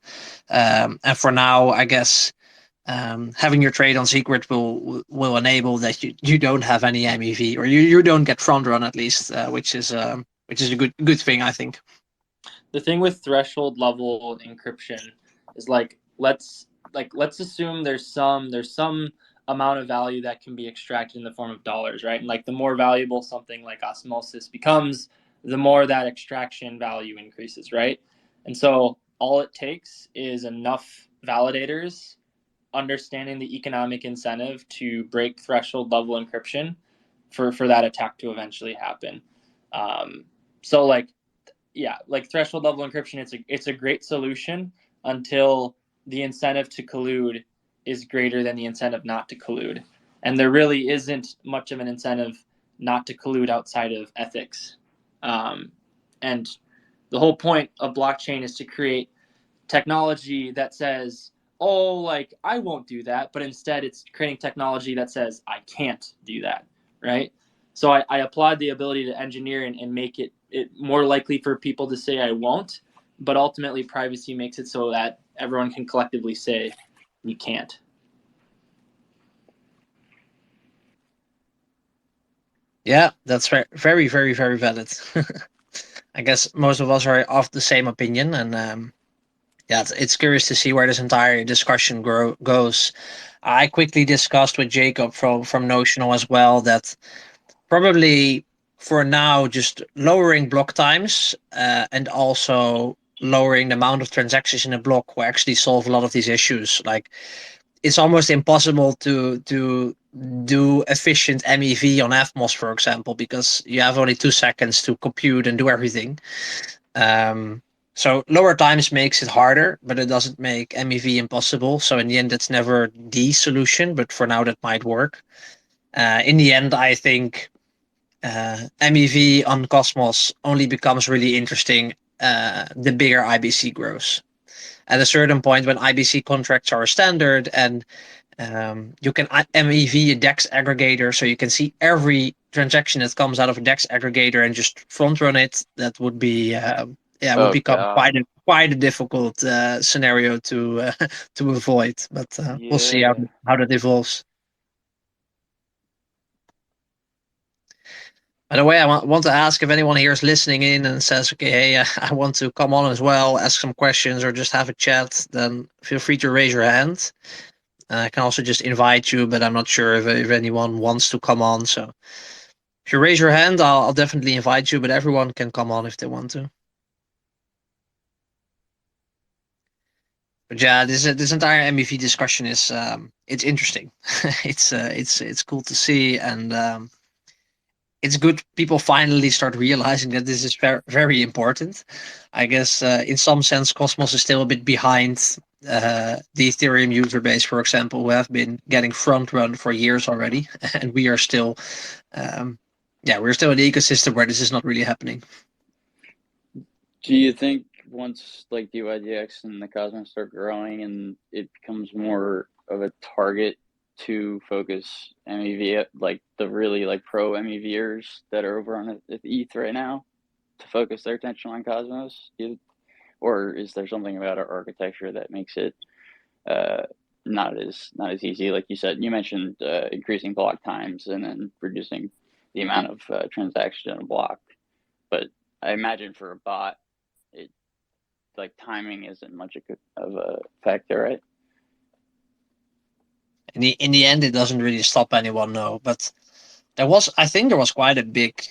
And for now, I guess having your trade on secret will enable that you don't have any MEV, or you don't get front run at least, which is a good thing, I think. The thing with threshold level encryption is let's assume there's some amount of value that can be extracted in the form of dollars, right? And like the more valuable something like Osmosis becomes, the more that extraction value increases, right? And so all it takes is enough validators understanding the economic incentive to break threshold level encryption for that attack to eventually happen. So like threshold level encryption, it's a great solution until the incentive to collude is greater than the incentive not to collude. And there really isn't much of an incentive not to collude outside of ethics. And the whole point of blockchain is to create technology that says, oh, like I won't do that, but instead it's creating technology that says I can't do that, right? So I applaud the ability to engineer and make it more likely for people to say I won't, but ultimately privacy makes it so that everyone can collectively say you can't. Yeah, that's very, very, very valid. I guess most of us are of the same opinion, and yeah, it's curious to see where this entire discussion goes. I quickly discussed with Jacob from Notional as well that probably for now just lowering block times and also lowering the amount of transactions in a block will actually solve a lot of these issues. Like it's almost impossible to do efficient MEV on FMOS, for example, because you have only 2 seconds to compute and do everything. So lower times makes it harder, but it doesn't make MEV impossible. So in the end, it's never the solution, but for now that might work. In the end, I think MEV on Cosmos only becomes really interesting the bigger IBC grows. At a certain point, when IBC contracts are standard and You can MEV a DEX aggregator, so you can see every transaction that comes out of a DEX aggregator and just front run it. That would be would Oh become God. quite a difficult scenario to to avoid. But we'll see Yeah. how that evolves. By the way, I want to ask if anyone here is listening in and says, okay, hey, I want to come on as well, ask some questions, or just have a chat, then feel free to raise your hand. I can also just invite you, but I'm not sure if anyone wants to come on. So if you raise your hand, I'll definitely invite you, but everyone can come on if they want to. But yeah, this entire MEV discussion is it's interesting. It's cool to see, and it's good people finally start realizing that this is very important. I guess in some sense, Cosmos is still a bit behind the Ethereum user base, for example, who have been getting front run for years already, and we are still, we're still in the ecosystem where this is not really happening. Do you think once like DYDX and the Cosmos start growing and it becomes more of a target to focus MEV, like the really like pro MEVers that are over on ETH right now, to focus their attention on Cosmos? Or is there something about our architecture that makes it not as easy? Like you mentioned increasing block times and then reducing the amount of transaction in a block. But I imagine for a bot, it like timing isn't much of a factor, right? In the end, it doesn't really stop anyone, no. But I think there was quite a big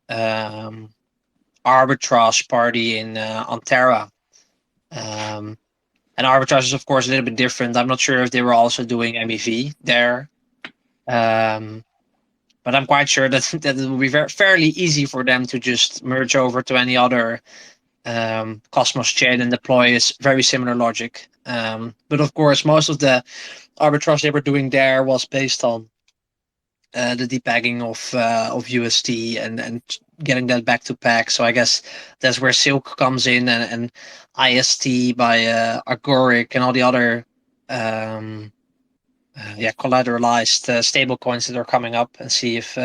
arbitrage party in on Terra. And arbitrage is, of course, a little bit different. I'm not sure if they were also doing MEV there. But I'm quite sure that it will be fairly easy for them to just merge over to any other Cosmos chain and deploy is very similar logic. But of course, most of the arbitrage they were doing there was based on the depegging of UST and getting that back to peg. So I guess that's where Silk comes in and IST by Agoric and all the other collateralized stable coins that are coming up, and see if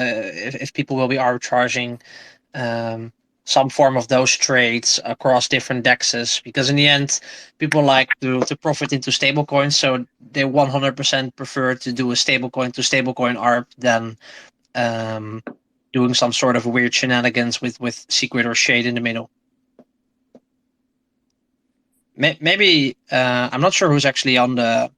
people will be arbitraging some form of those trades across different dexes, because in the end people like to profit into stablecoins, so they 100% prefer to do a stablecoin to stablecoin arb than doing some sort of weird shenanigans with secret or shade in the middle. Maybe I'm not sure who's actually on the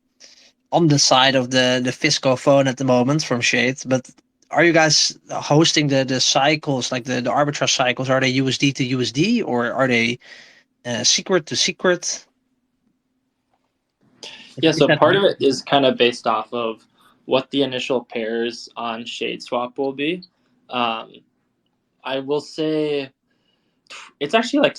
side of the Fisco phone at the moment from Shade, but are you guys hosting the cycles, like the arbitrage cycles? Are they USD to USD or are they secret to secret? Yeah, so part of it is kind of based off of what the initial pairs on Shade Swap will be. I will say it's actually like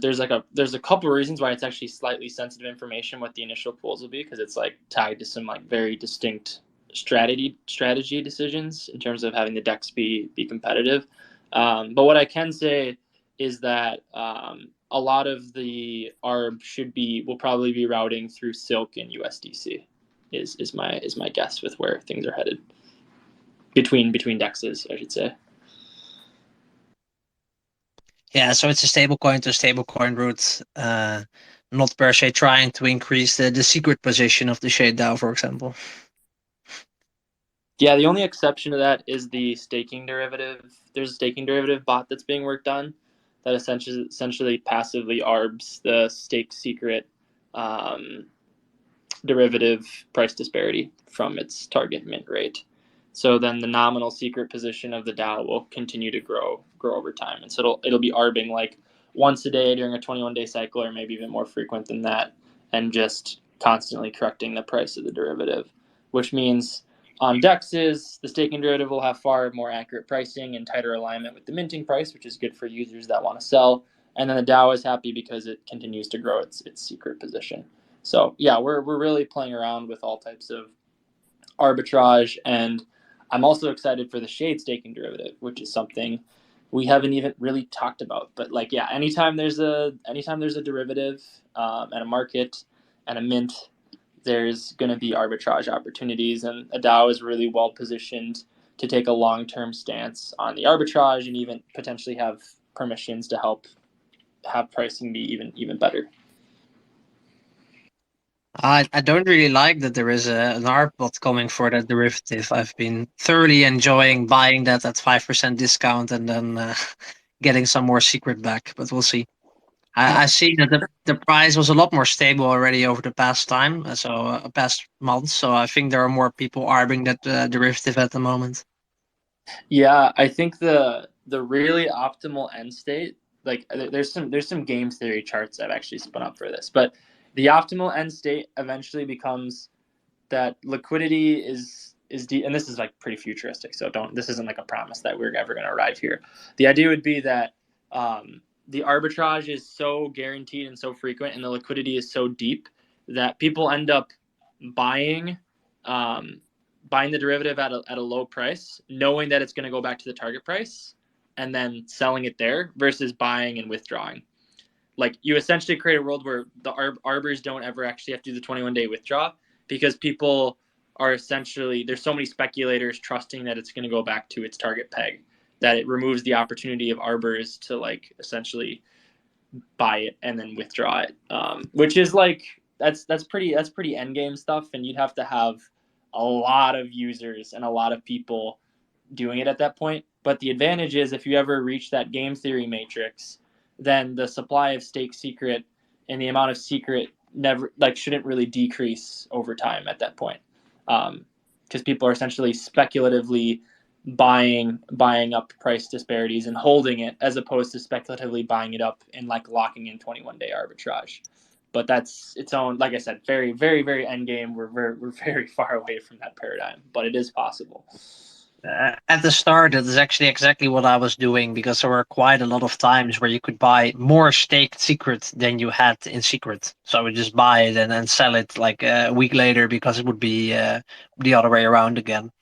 there's a couple of reasons why it's actually slightly sensitive information what the initial pools will be, because it's like tied to some like very distinct strategy decisions in terms of having the DEX be competitive. But what I can say is that a lot of the ARB will probably be routing through Silk and USDC is my guess with where things are headed between DEXs, I should say. Yeah, so it's a stablecoin to stablecoin route, not per se trying to increase the secret position of the Shade DAO, for example. Yeah, the only exception to that is the staking derivative. There's a staking derivative bot that's being worked on that essentially passively arbs the stake secret derivative price disparity from its target mint rate. So then the nominal secret position of the DAO will continue to grow over time, and so it'll be arbing like once a day during a 21-day cycle, or maybe even more frequent than that, and just constantly correcting the price of the derivative, which means on DEXs, the staking derivative will have far more accurate pricing and tighter alignment with the minting price, which is good for users that want to sell. And then the DAO is happy because it continues to grow its secret position. So yeah, we're really playing around with all types of arbitrage, and I'm also excited for the Shade staking derivative, which is something we haven't even really talked about. But like, yeah, anytime there's a derivative and a market and a mint, there's going to be arbitrage opportunities, and a DAO is really well positioned to take a long-term stance on the arbitrage and even potentially have permissions to help have pricing be even better. I don't really like that there is an ARB bot coming for that derivative. I've been thoroughly enjoying buying that at 5% discount and then getting some more secret back, but we'll see. I see that the price was a lot more stable already over the past time, past months. So I think there are more people arbing that derivative at the moment. Yeah, I think the really optimal end state, like there's some game theory charts I've actually spun up for this, but the optimal end state eventually becomes that liquidity is and this is like pretty futuristic, so this isn't like a promise that we're ever going to arrive here. The idea would be that the arbitrage is so guaranteed and so frequent, and the liquidity is so deep that people end up buying the derivative at a low price, knowing that it's going to go back to the target price, and then selling it there versus buying and withdrawing. Like, you essentially create a world where the arbors don't ever actually have to do the 21-day withdraw, because people are essentially, there's so many speculators trusting that it's going to go back to its target peg that it removes the opportunity of arbors to like essentially buy it and then withdraw it, which is like that's pretty end game stuff, and you'd have to have a lot of users and a lot of people doing it at that point. But the advantage is, if you ever reach that game theory matrix, then the supply of stake secret and the amount of secret never shouldn't really decrease over time at that point, because people are essentially speculatively buying up price disparities and holding it, as opposed to speculatively buying it up and like locking in 21-day arbitrage. But that's its own, like I said, very, very, very end game. We're very far away from that paradigm, but it is possible. At the start, it is actually exactly what I was doing, because there were quite a lot of times where you could buy more staked secret than you had in secret. So I would just buy it and then sell it like a week later, because it would be the other way around again.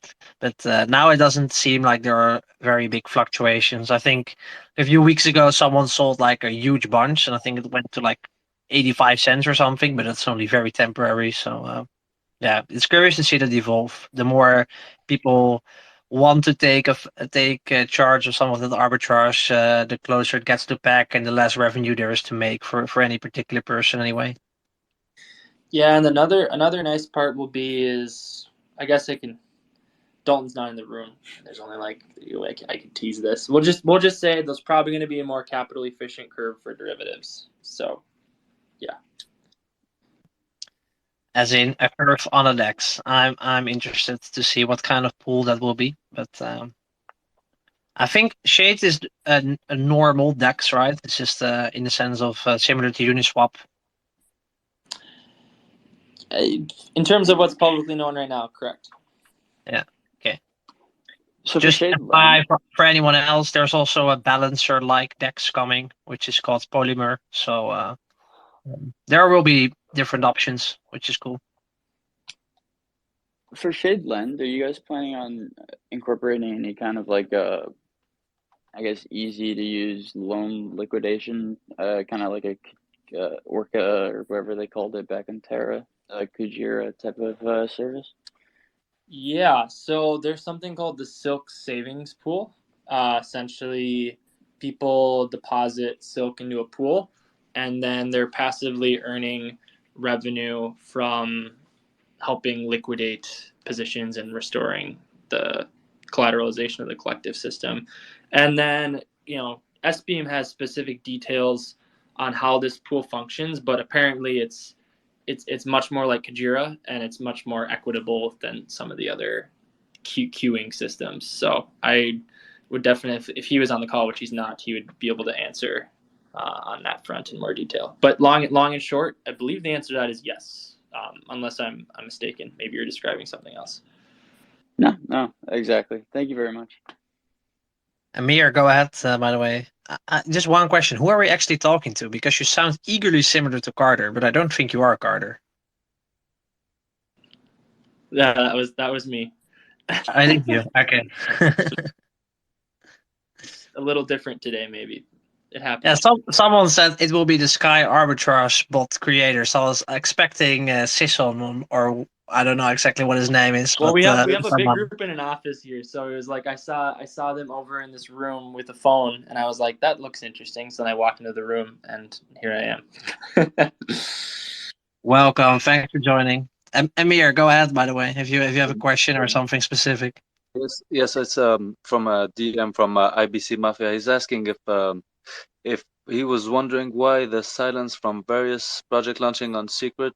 But now it doesn't seem like there are very big fluctuations. I think a few weeks ago, someone sold like a huge bunch, and I think it went to like 85 cents or something, but it's only very temporary. So yeah, it's curious to see that evolve. The more people want to take charge of some of that arbitrage, the closer it gets to pack, and the less revenue there is to make for any particular person anyway. Yeah, and another nice part will be is, I guess Dalton's not in the room. There's only I can tease this. We'll just say there's probably going to be a more capital efficient curve for derivatives. So yeah. As in a curve on a DEX. I'm interested to see what kind of pool that will be, but I think Shade is a normal DEX, right? It's just in the sense of similar to Uniswap. In terms of what's publicly known right now, correct. Yeah. Okay. So just for anyone else, there's also a balancer-like DEX coming, which is called Polymer. So there will be different options, which is cool. For Shade Lend, are you guys planning on incorporating any kind of like I guess easy to use loan liquidation, kind of like a Orca or whatever they called it back in Terra, Kujira type of service? Yeah, so there's something called the Silk Savings Pool. Essentially, people deposit Silk into a pool, and then they're passively earning revenue from helping liquidate positions and restoring the collateralization of the collective system. And then, SBeam has specific details on how this pool functions, but apparently it's much more like Kujira, and it's much more equitable than some of the other queuing systems. So I would definitely, if he was on the call, which he's not, he would be able to answer on that front in more detail. But long and short, I believe the answer to that is yes, unless I'm mistaken. Maybe you're describing something else. No, exactly. Thank you very much. Amir, go ahead, by the way. Just one question. Who are we actually talking to? Because you sound eagerly similar to Carter, but I don't think you are Carter. Yeah, that was me. I think you. Okay. A little different today, maybe. It happens. Yeah, someone said it will be the SKY Arbitrage bot creator. So I was expecting Sison, or I don't know exactly what his name is. Well, but we have a big group in an office here, so it was like I saw them over in this room with a phone, and I was like, that looks interesting. So then I walked into the room, and here I am. Welcome, thanks for joining. Amir, go ahead. By the way, if you have a question or something specific. Yes, it's from a DM from IBC Mafia. He's asking if he was wondering why the silence from various project launching on Secret,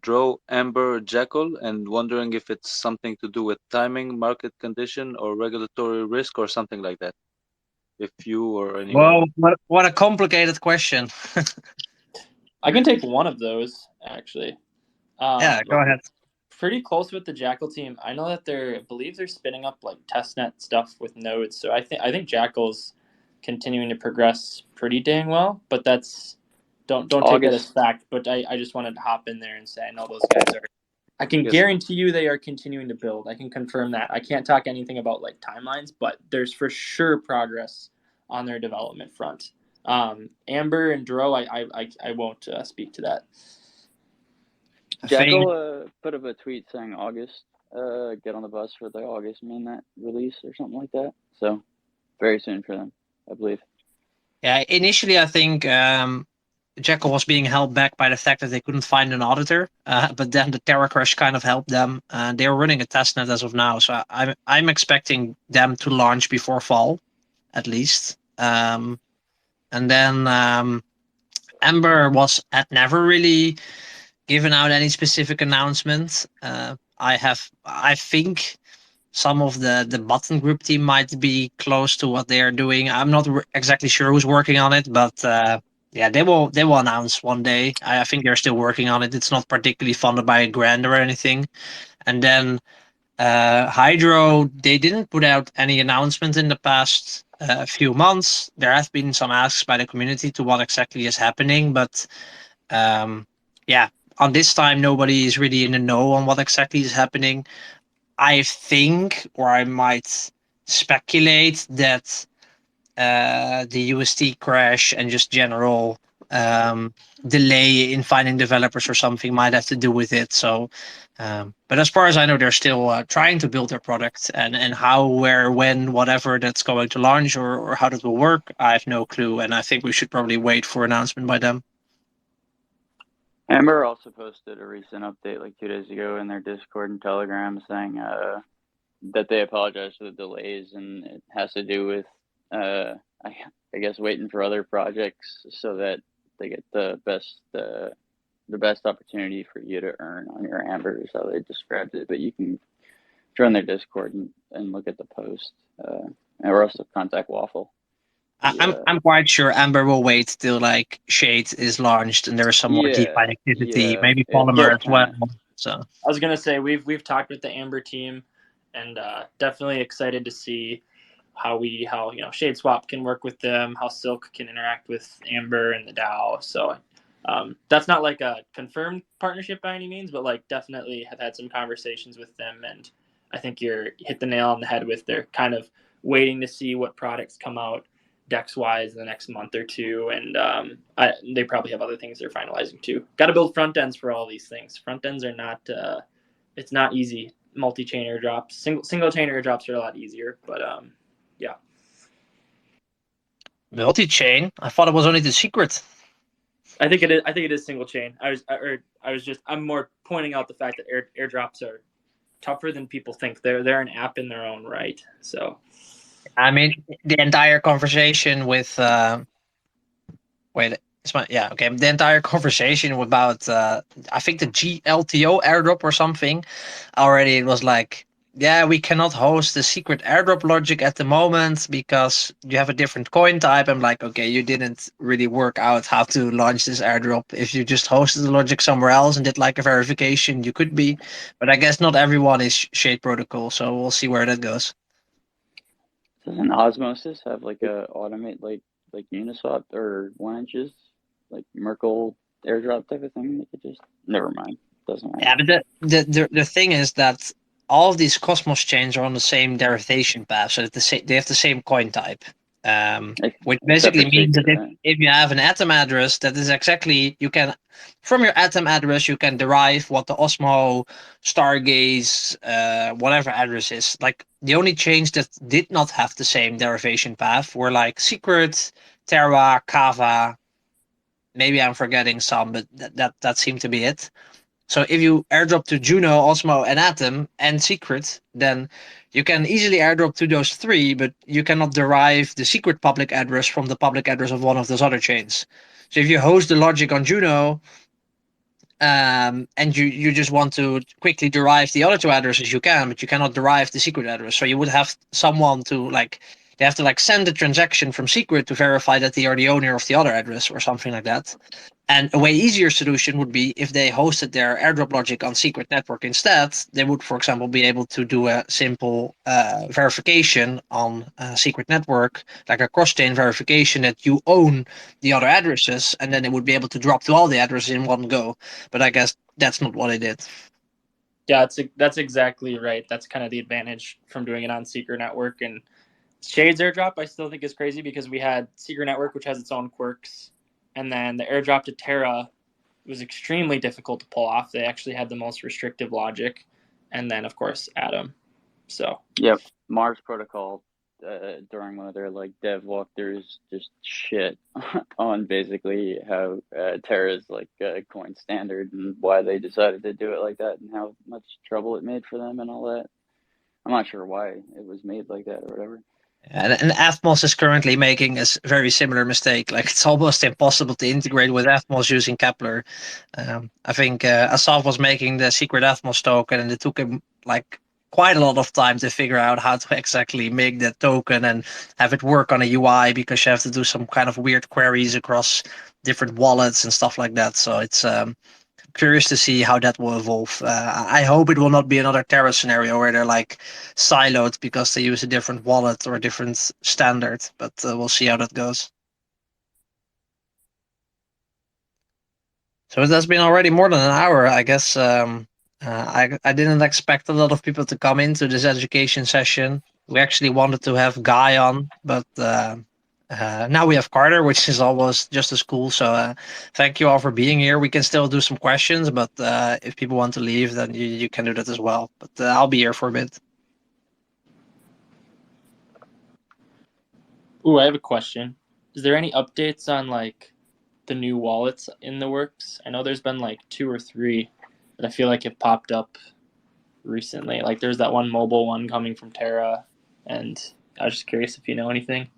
Dro, Amber, Jackal, and wondering if it's something to do with timing, market condition, or regulatory risk, or something like that. If you or anyone. Well, what a complicated question. I can take one of those actually. Yeah, go ahead. Pretty close with the Jackal team. I know that I believe they're spinning up like testnet stuff with nodes. So I think Jackal's continuing to progress pretty dang well. But that's don't take that as fact. But I just wanted to hop in there and say I know those guys are. I can guarantee you they are continuing to build. I can confirm that. I can't talk anything about like timelines, but there's for sure progress on their development front. Amber and Dro, I won't speak to that. Jackal put up a tweet saying August, get on the bus for the August mainnet release or something like that. So very soon for them, I believe. Yeah, initially I think Jackal was being held back by the fact that they couldn't find an auditor, but then the Terra crash kind of helped them. They were running a testnet as of now, so I'm expecting them to launch before fall, at least. And then Amber had never really given out any specific announcements. I think some of the button group team might be close to what they are doing. I'm not exactly sure who's working on it, but yeah, they will announce one day. I think they're still working on it. It's not particularly funded by a grant or anything. And then Hydro, they didn't put out any announcements in the past few months. There have been some asks by the community to what exactly is happening, but yeah, on this time nobody is really in the know on what exactly is happening. I think, or I might speculate that the UST crash and just general delay in finding developers or something might have to do with it. So, but as far as I know, they're still trying to build their product, and how, where, when, whatever that's going to launch or how that will work, I have no clue. And I think we should probably wait for announcement by them. Amber also posted a recent update like 2 days ago in their Discord and Telegram saying that they apologize for the delays, and it has to do with I guess waiting for other projects so that they get the best opportunity for you to earn on your Amber is how they described it. But you can join their Discord and look at the post, or also contact Waffle. I'm quite sure Amber will wait till like Shade is launched and there's some more DeFi activity, maybe Polymer as well. So I was gonna say we've talked with the Amber team, and definitely excited to see how Shade Swap can work with them, how Silk can interact with Amber and the DAO. So that's not like a confirmed partnership by any means, but like definitely have had some conversations with them, and I think you hit the nail on the head with they're kind of waiting to see what products come out Dex-wise in the next month or two, and they probably have other things they're finalizing too. Got to build front ends for all these things. Front ends are not it's not easy. Multi-chain airdrops, single chain airdrops are a lot easier, but yeah. Multi-chain? I thought it was only the secret. I think it is single chain. I'm more pointing out the fact that airdrops are tougher than people think. They're an app in their own right. So I mean, the entire conversation with the entire conversation about I think the GLTO airdrop or something already. It was like, yeah, we cannot host the secret airdrop logic at the moment because you have a different coin type. I'm like, okay, you didn't really work out how to launch this airdrop. If you just hosted the logic somewhere else and did like a verification, you could be, but I guess not everyone is Shade Protocol, so we'll see where that goes. Doesn't Osmosis have like a automate like Uniswap or 1inches, like Merkle airdrop type of thing? They could just never mind. Doesn't matter. Yeah, but the thing is that all of these Cosmos chains are on the same derivation path, so that they have the same coin type. Which Except basically for means that secret, right? if you have an atom address, that is exactly, you can, from your atom address, you can derive what the Osmo, Stargaze, whatever address is. Like the only chains that did not have the same derivation path were like Secret, Terra, Kava. Maybe I'm forgetting some, but that seemed to be it. So if you airdrop to Juno, Osmo, and Atom, and Secret, then you can easily airdrop to those three, but you cannot derive the secret public address from the public address of one of those other chains. So if you host the logic on Juno, and you just want to quickly derive the other two addresses, you can, but you cannot derive the secret address. So you would have someone to like, they have to like send a transaction from secret to verify that they are the owner of the other address or something like that. And a way easier solution would be if they hosted their airdrop logic on secret network instead. They would, for example, be able to do a simple verification on secret network, like a cross-chain verification that you own the other addresses, and then it would be able to drop to all the addresses in one go. But I guess that's not what they did. Yeah, that's exactly right. That's kind of the advantage from doing it on Secret Network. And Shade's airdrop, I still think is crazy because we had Secret Network, which has its own quirks, and then the airdrop to Terra was extremely difficult to pull off. They actually had the most restrictive logic, and then of course Atom. So Yep, Mars Protocol during one of their like dev walkthroughs just shit on basically how Terra is like coin standard and why they decided to do it like that and how much trouble it made for them and all that. I'm not sure why it was made like that or whatever. And Athmos is currently making a very similar mistake. Like it's almost impossible to integrate with Athmos using Kepler. I think Asaf was making the secret Athmos token, and it took him like quite a lot of time to figure out how to exactly make that token and have it work on a UI, because you have to do some kind of weird queries across different wallets and stuff like that. So it's curious to see how that will evolve. I hope it will not be another Terra scenario where they're like siloed because they use a different wallet or a different standard, but we'll see how that goes. So it has been already more than an hour. I guess I didn't expect a lot of people to come into this education session. We actually wanted to have Guy on, but now we have Carter, which is almost just as cool. So thank you all for being here. We can still do some questions, but if people want to leave, then you can do that as well. But I'll be here for a bit. Ooh, I have a question. Is there any updates on like the new wallets in the works? I know there's been like 2 or 3 that I feel like have popped up recently. Like there's that one mobile one coming from Terra, and I was just curious if you know anything.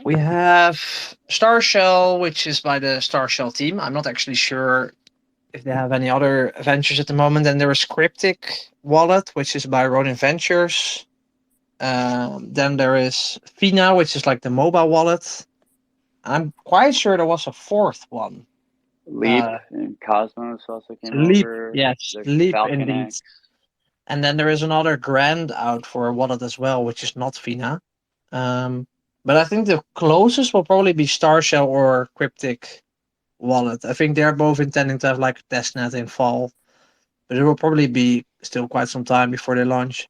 We have Star Shell, which is by the Star Shell team. I'm not actually sure if they have any other ventures at the moment. And there is Cryptic Wallet, which is by Ronin Ventures. Then there is Fina, which is like the mobile wallet. I'm quite sure there was a fourth one. Leap and Cosmos also came Leap, over. yes, There's Leap Falcon indeed. X. And then there is another grant out for a wallet as well, which is not Fina. But I think the closest will probably be Star Shell or Cryptic Wallet. I think they're both intending to have like a testnet in fall, but it will probably be still quite some time before they launch.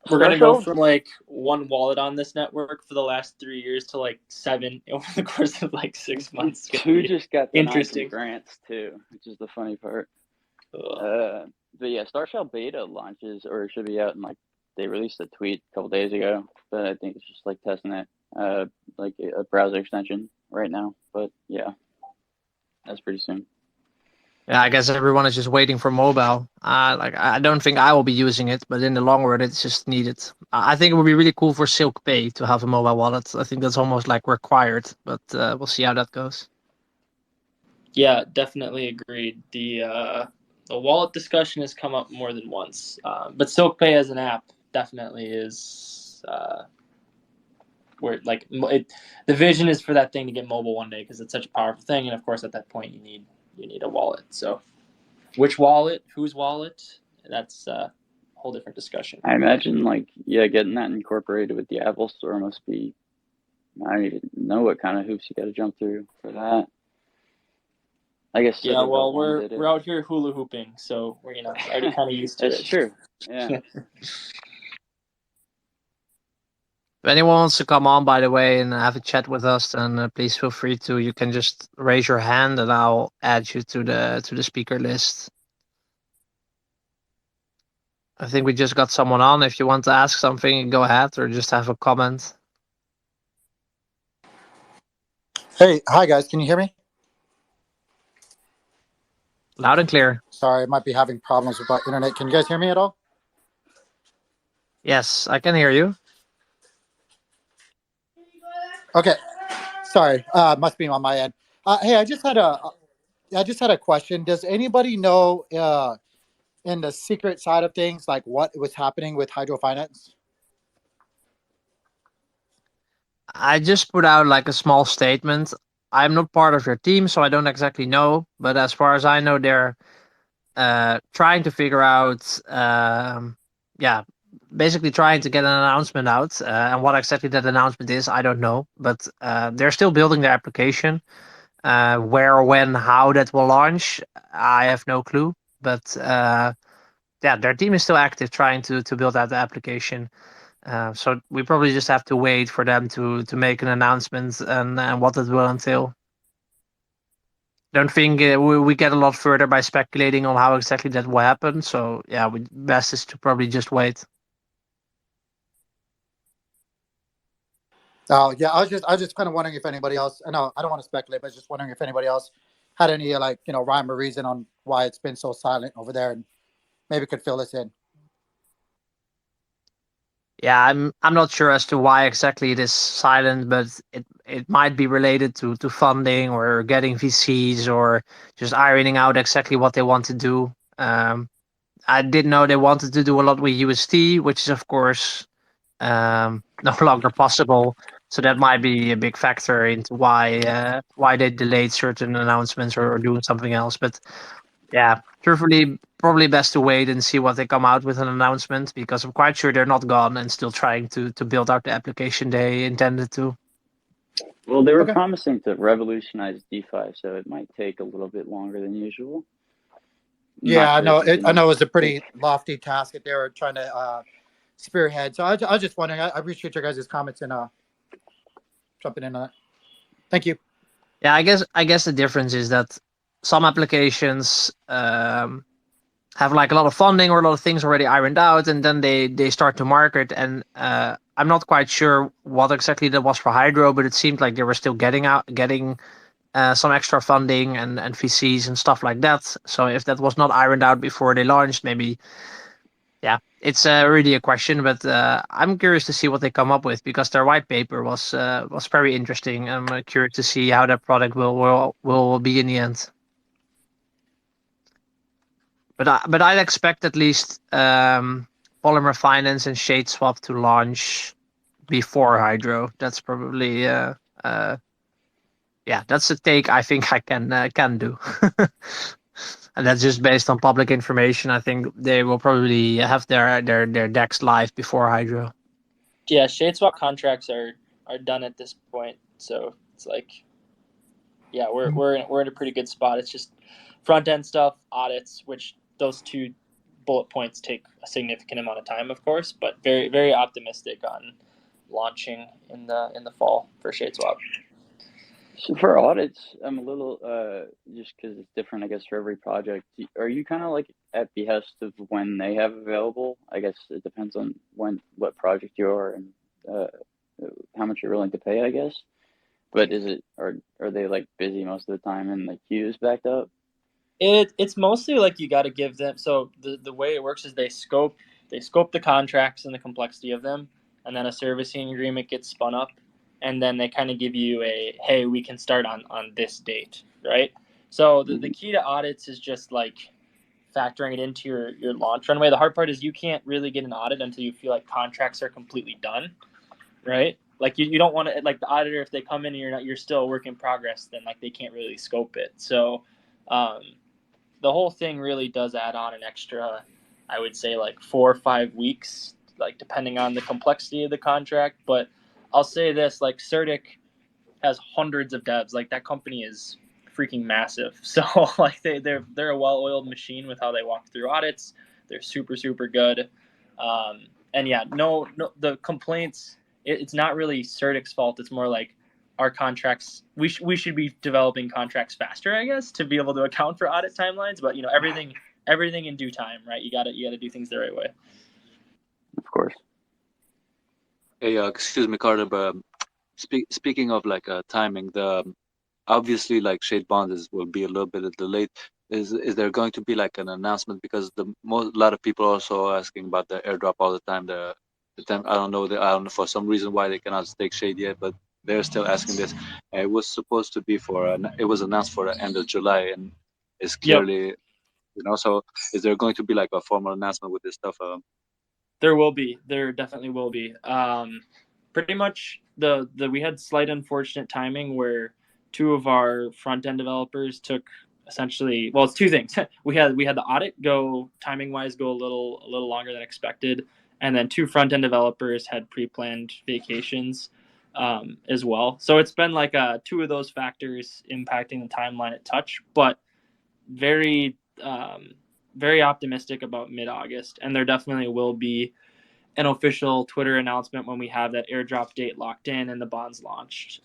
We're gonna Star go Shell? from like one wallet on this network for the last 3 years to like 7 over the course of like 6 months. It's 2 just got denied some interesting grants too, which is the funny part. But yeah, Star Shell beta launches or should be out in like they released a tweet a couple days ago, but I think it's just like testing it, like a browser extension right now. But yeah, that's pretty soon. Yeah, I guess everyone is just waiting for mobile. Like I don't think I will be using it, but in the long run, it's just needed. I think it would be really cool for Silk Pay to have a mobile wallet. I think that's almost like required, but we'll see how that goes. Yeah, definitely agreed. The wallet discussion has come up more than once, but SilkPay as an app definitely is where like the vision is for that thing to get mobile one day because it's such a powerful thing, and of course at that point you need a wallet. So which wallet, whose wallet? That's a whole different discussion. I imagine like getting that incorporated with the Apple Store must be. I don't even know what kind of hoops you got to jump through for that. I guess. Yeah, well, we're out here hula hooping, so we're already kind of used to it. That's true. Yeah. If anyone wants to come on, by the way, and have a chat with us, then please feel free to. You can just raise your hand, and I'll add you to the speaker list. I think we just got someone on. If you want to ask something, go ahead, or just have a comment. Hey, hi guys, can you hear me? Loud and clear. Sorry, I might be having problems with my internet. Can you guys hear me at all? Yes, I can hear you. Okay, sorry, must be on my end. Hey, I just had a question. Does anybody know in the secret side of things, like what was happening with Hydro Finance? I just put out like a small statement. I'm not part of your team, so I don't exactly know. But as far as I know, they're trying to figure out, basically trying to get an announcement out. And what exactly that announcement is, I don't know. But they're still building their application. Where, when, how that will launch, I have no clue. But their team is still active, trying to build out the application. So we probably just have to wait for them to make an announcement and what it will entail. Don't think we get a lot further by speculating on how exactly that will happen. So yeah, best is to probably just wait. Oh yeah, I was just kind of wondering if anybody else. I know I don't want to speculate, but just wondering if anybody else had any rhyme or reason on why it's been so silent over there, and maybe could fill us in. Yeah, I'm not sure as to why exactly it is silent, but it might be related to funding or getting VCs or just ironing out exactly what they want to do. I did know they wanted to do a lot with UST, which is of course no longer possible. So that might be a big factor into why they delayed certain announcements or doing something else. But yeah, truthfully, probably best to wait and see what they come out with an announcement, because I'm quite sure they're not gone and still trying to build out the application they intended to. Well, they were Okay. promising to revolutionize DeFi, so it might take a little bit longer than usual. Yeah, I know. I know it was a pretty Think. lofty task that they were trying to spearhead. So I was just wondering. I appreciate your guys' comments and jumping in on that. Thank you. Yeah, I guess the difference is that some applications have like a lot of funding or a lot of things already ironed out, and then they start to market. And I'm not quite sure what exactly that was for Hydro, but it seemed like they were still getting some extra funding and VCs and stuff like that. So if that was not ironed out before they launched, maybe, yeah, it's really a question. But I'm curious to see what they come up with, because their white paper was very interesting. I'm curious to see how that product will be in the end. But I'd expect at least Polymer Finance and Shade Swap to launch before Hydro. That's probably that's a take I think I can do. And that's just based on public information. I think they will probably have their decks live before Hydro. Yeah, Shadeswap contracts are done at this point, so it's like, yeah, we're in a pretty good spot. It's just front end stuff, audits, which those two bullet points take a significant amount of time, of course, but very, very optimistic on launching in the fall for Shadeswap. So for audits, I'm a little just because it's different, I guess, for every project. Are you kind of like at behest of when they have available? I guess it depends on what project you are and how much you're willing to pay, I guess. But are they like busy most of the time and the queue is backed up? It's mostly like you got to give them. So the way it works is they scope the contracts and the complexity of them, and then a servicing agreement gets spun up, and then they kind of give you a, hey, we can start on this date, right? So the key to audits is just like factoring it into your launch runway. The hard part is you can't really get an audit until you feel like contracts are completely done, right? Like you don't want to, like the auditor, if they come in and you're still a work in progress, then like they can't really scope it. So the whole thing really does add on an extra, I would say, like 4 or 5 weeks, like depending on the complexity of the contract. But I'll say this, like Certic has hundreds of devs. Like that company is freaking massive. So like they're a well-oiled machine with how they walk through audits. They're super, super good. And yeah, no, the complaints, it's not really Certic's fault. It's more like our contracts. We should be developing contracts faster, I guess, to be able to account for audit timelines. But everything in due time, right? You gotta do things the right way. Of course. Hey, excuse me, Carter, but speaking of like timing, obviously like Shade Bonds will be a little bit delayed. Is there going to be like an announcement, because a lot of people are also asking about the airdrop all the time. The time, I don't know for some reason why they cannot stake Shade yet, but they're still asking this. It was supposed to be it was announced for the end of July, and it's clearly, so is there going to be like a formal announcement with this stuff? There definitely will be. Pretty much we had slight unfortunate timing where two of our front end developers took essentially, well, it's two things. we had the audit go timing wise go a little longer than expected, and then two front end developers had pre-planned vacations as well. So it's been like two of those factors impacting the timeline at touch, but very very optimistic about mid-August, and there definitely will be an official Twitter announcement when we have that airdrop date locked in and the bonds launched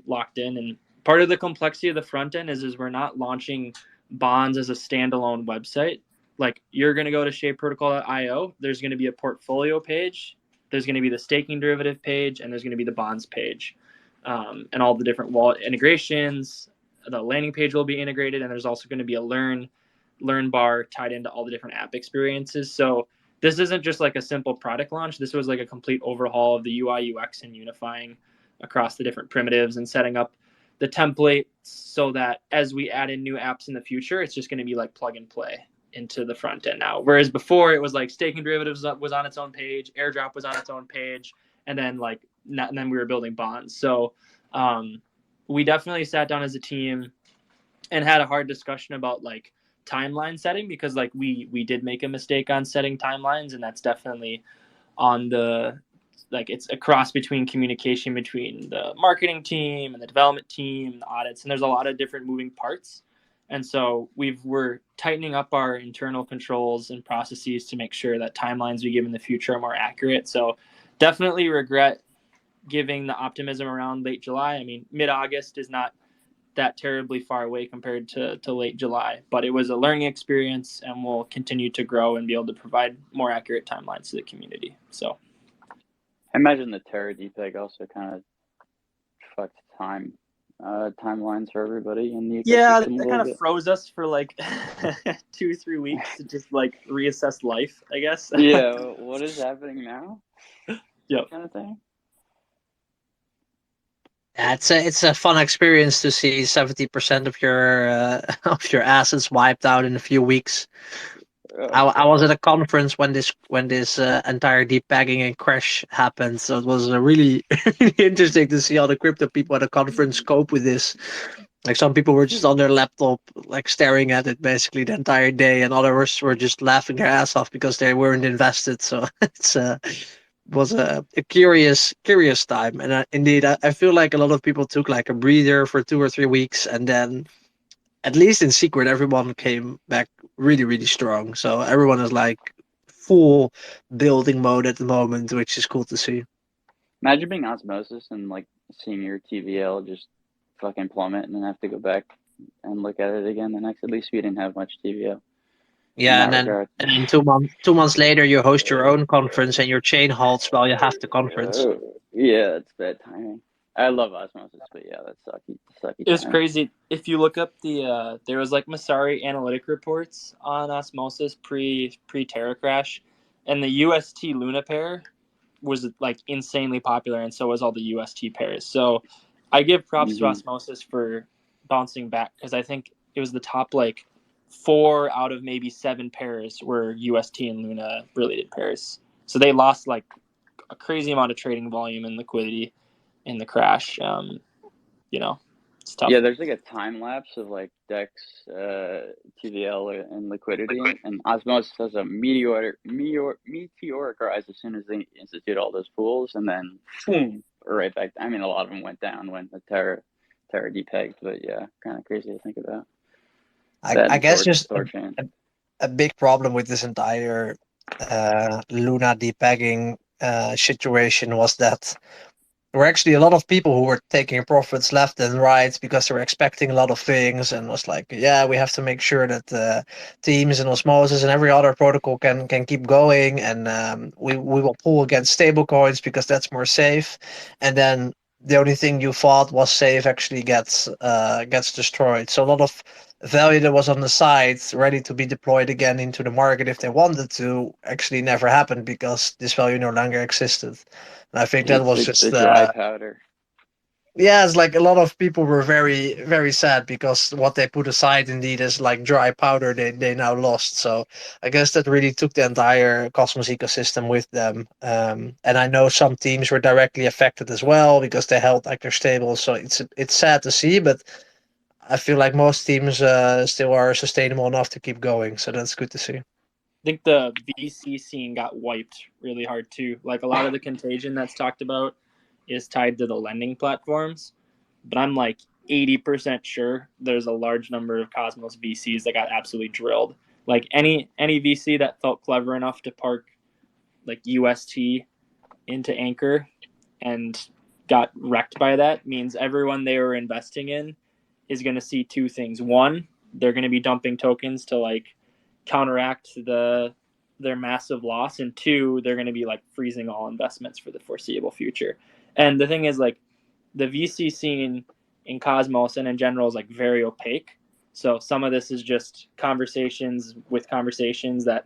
locked in. And part of the complexity of the front end is we're not launching bonds as a standalone website. Like, you're going to go to shadeprotocol.io, there's going to be a portfolio page, there's going to be the staking derivative page, and there's going to be the bonds page, and all the different wallet integrations. The landing page will be integrated, and there's also going to be a learn bar tied into all the different app experiences. So this isn't just like a simple product launch. This was like a complete overhaul of the UI UX and unifying across the different primitives and setting up the template so that as we add in new apps in the future, it's just going to be like plug and play into the front end now. Whereas before it was like staking derivatives was on its own page, airdrop was on its own page, and then we were building bonds. So we definitely sat down as a team and had a hard discussion about like timeline setting, because like we did make a mistake on setting timelines, and that's definitely on it's a cross between communication between the marketing team and the development team and the audits, and there's a lot of different moving parts. And so we're tightening up our internal controls and processes to make sure that timelines we give in the future are more accurate. So definitely regret giving the optimism around late July. I mean, mid-August is not that terribly far away compared to late July, but it was a learning experience, and we'll continue to grow and be able to provide more accurate timelines to the community. So I imagine the Terra DPEG also kind of fucked timelines for everybody in the ecosystem. That kind of froze us for like 2-3 weeks to just like reassess life, I guess. Yeah, what is happening now? Yep. Kind of thing. Yeah, it's a fun experience to see 70% of your assets wiped out in a few weeks. I was at a conference when this entire depegging and crash happened, so it was really really interesting to see how the crypto people at a conference cope with this. Like, some people were just on their laptop, like staring at it basically the entire day, and others were just laughing their ass off because they weren't invested. So it was a curious time, and indeed I feel like a lot of people took like a breather for 2 or 3 weeks, and then at least in secret everyone came back really really strong. So everyone is like full building mode at the moment, which is cool to see. Imagine being Osmosis and like seeing your TVL just fucking plummet and then have to go back and look at it again the next. At least we didn't have much TVL. Yeah, and then 2 months later you host your own conference and your chain halts while you have the conference. Yeah, that's bad timing. I love Osmosis, but yeah, that's sucky. It was crazy. If you look up there was like Masari analytic reports on Osmosis pre Terra crash, and the UST Luna pair was like insanely popular, and so was all the UST pairs. So I give props to Osmosis for bouncing back, because I think it was the top like 4 out of maybe 7 pairs were UST and Luna related pairs. So they lost like a crazy amount of trading volume and liquidity in the crash. It's tough. Yeah, there's like a time lapse of like DEX, TVL, and liquidity, and Osmosis has a meteoric rise as soon as they institute all those pools, and then boom, right back. I mean, a lot of them went down when the Terra depegged, but yeah, kind of crazy to think about. I guess just a big problem with this entire Luna depegging situation was that there were actually a lot of people who were taking profits left and right because they were expecting a lot of things and was like, yeah, we have to make sure that Teams and Osmosis and every other protocol can keep going, and we will pull against stablecoins because that's more safe. And then the only thing you thought was safe actually gets destroyed. So a lot of value that was on the side ready to be deployed again into the market if they wanted to actually never happened because this value no longer existed. And I think that It's was like the just dry powder. yeah, it's like a lot of people were very very sad because what they put aside indeed is like dry powder they now lost. So I guess that really took the entire Cosmos ecosystem with them. And I know some teams were directly affected as well because they held like their stables. So it's sad to see, but I feel like most teams still are sustainable enough to keep going. So that's good to see. I think the VC scene got wiped really hard too. Like a lot of the contagion that's talked about is tied to the lending platforms, but I'm like 80% sure there's a large number of Cosmos VCs that got absolutely drilled. Like any VC that felt clever enough to park like UST into Anchor and got wrecked by that means everyone they were investing in is going to see two things. One, they're going to be dumping tokens to like counteract their massive loss, and two, they're going to be like freezing all investments for the foreseeable future. And the thing is, like, the VC scene in Cosmos and in general is like very opaque. So some of this is just conversations that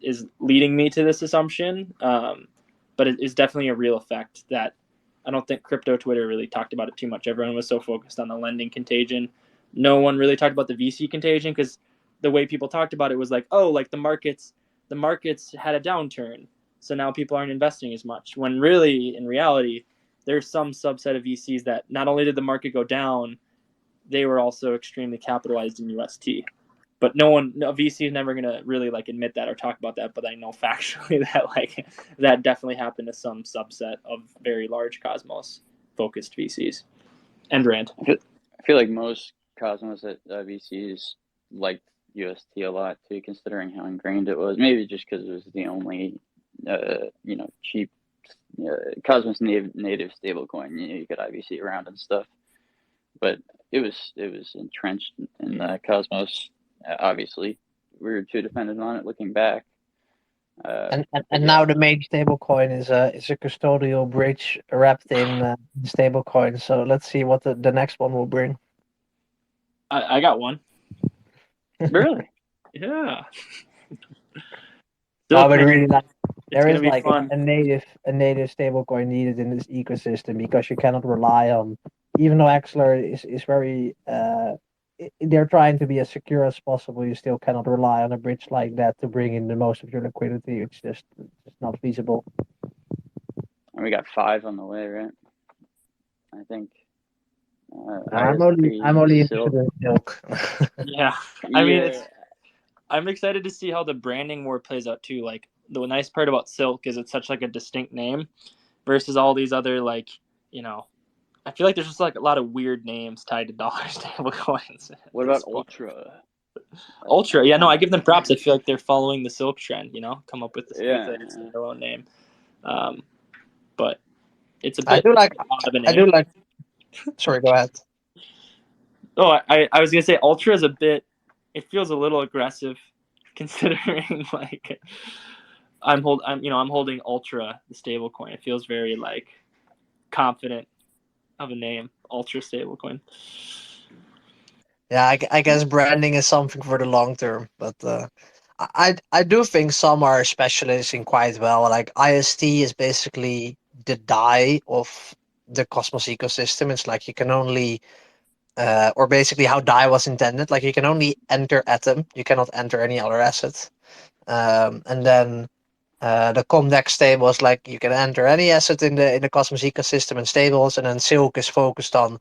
is leading me to this assumption, but it is definitely a real effect that I don't think crypto Twitter really talked about it too much. Everyone was so focused on the lending contagion. No one really talked about the VC contagion because the way people talked about it was like, oh, like the markets had a downturn, so now people aren't investing as much. When really, in reality, there's some subset of VCs that not only did the market go down, they were also extremely capitalized in UST. But no VC is never gonna really like admit that or talk about that. But I know factually that like that definitely happened to some subset of very large Cosmos focused VCs. And Rand. I feel like most Cosmos VCs liked UST a lot too, considering how ingrained it was. Maybe just because it was the only, cheap Cosmos native stablecoin you could IBC around and stuff. But it was entrenched in Cosmos. Obviously, we were too dependent on it. Looking back, And now the main stablecoin is a custodial bridge wrapped in stablecoin. So let's see what the next one will bring. I got one. Really? Yeah. No, but really, like, It's there gonna is be like fun. a native stablecoin needed in this ecosystem because you cannot rely on, even though Axler is very they're trying to be as secure as possible. You still cannot rely on a bridge like that to bring in the most of your liquidity. It's just not feasible. And we got 5 on the way, right? I think. I'm only interested in Silk. Yeah, I mean, I'm excited to see how the branding war plays out too. Like the nice part about Silk is it's such like a distinct name versus all these other like, I feel like there's just like a lot of weird names tied to dollar stable coins. What about Ultra? Ultra, yeah, no, I give them props. I feel like they're following the Silk trend. Come up with a standalone name. But it's a bit. I do like. Sorry, go ahead. Oh, I was gonna say Ultra is a bit. It feels a little aggressive, considering like I'm holding Ultra, the stable coin. It feels very like confident of a name, Ultra stablecoin. Yeah, I guess branding is something for the long term, but I do think some are specializing quite well. Like IST is basically the DAI of the Cosmos ecosystem. It's like you can only, or basically how DAI was intended. Like you can only enter Atom, you cannot enter any other asset. And then the Comdex stable is like you can enter any asset in the Cosmos ecosystem and stables, and then Silk is focused on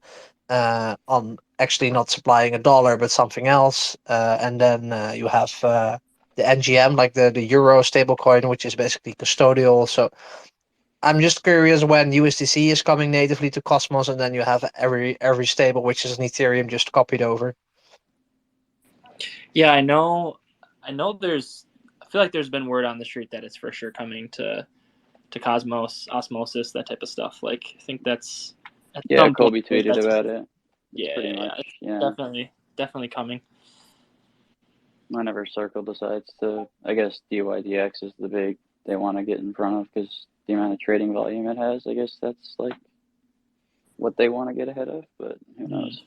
actually not supplying a dollar but something else. And then you have the NGM, like the Euro stablecoin, which is basically custodial. So I'm just curious when USDC is coming natively to Cosmos, and then you have every stable which is an Ethereum just copied over. Yeah, I know. I feel like there's been word on the street that it's for sure coming to to Cosmos, Osmosis, that type of stuff. Like I think that's at Yeah, some Kobe point, tweeted that's, about it. yeah, Pretty yeah, much. Yeah. definitely coming. Whenever Circle decides to, I guess DYDX is the big they want to get in front of because the amount of trading volume it has. I guess that's like what they want to get ahead of, but who knows?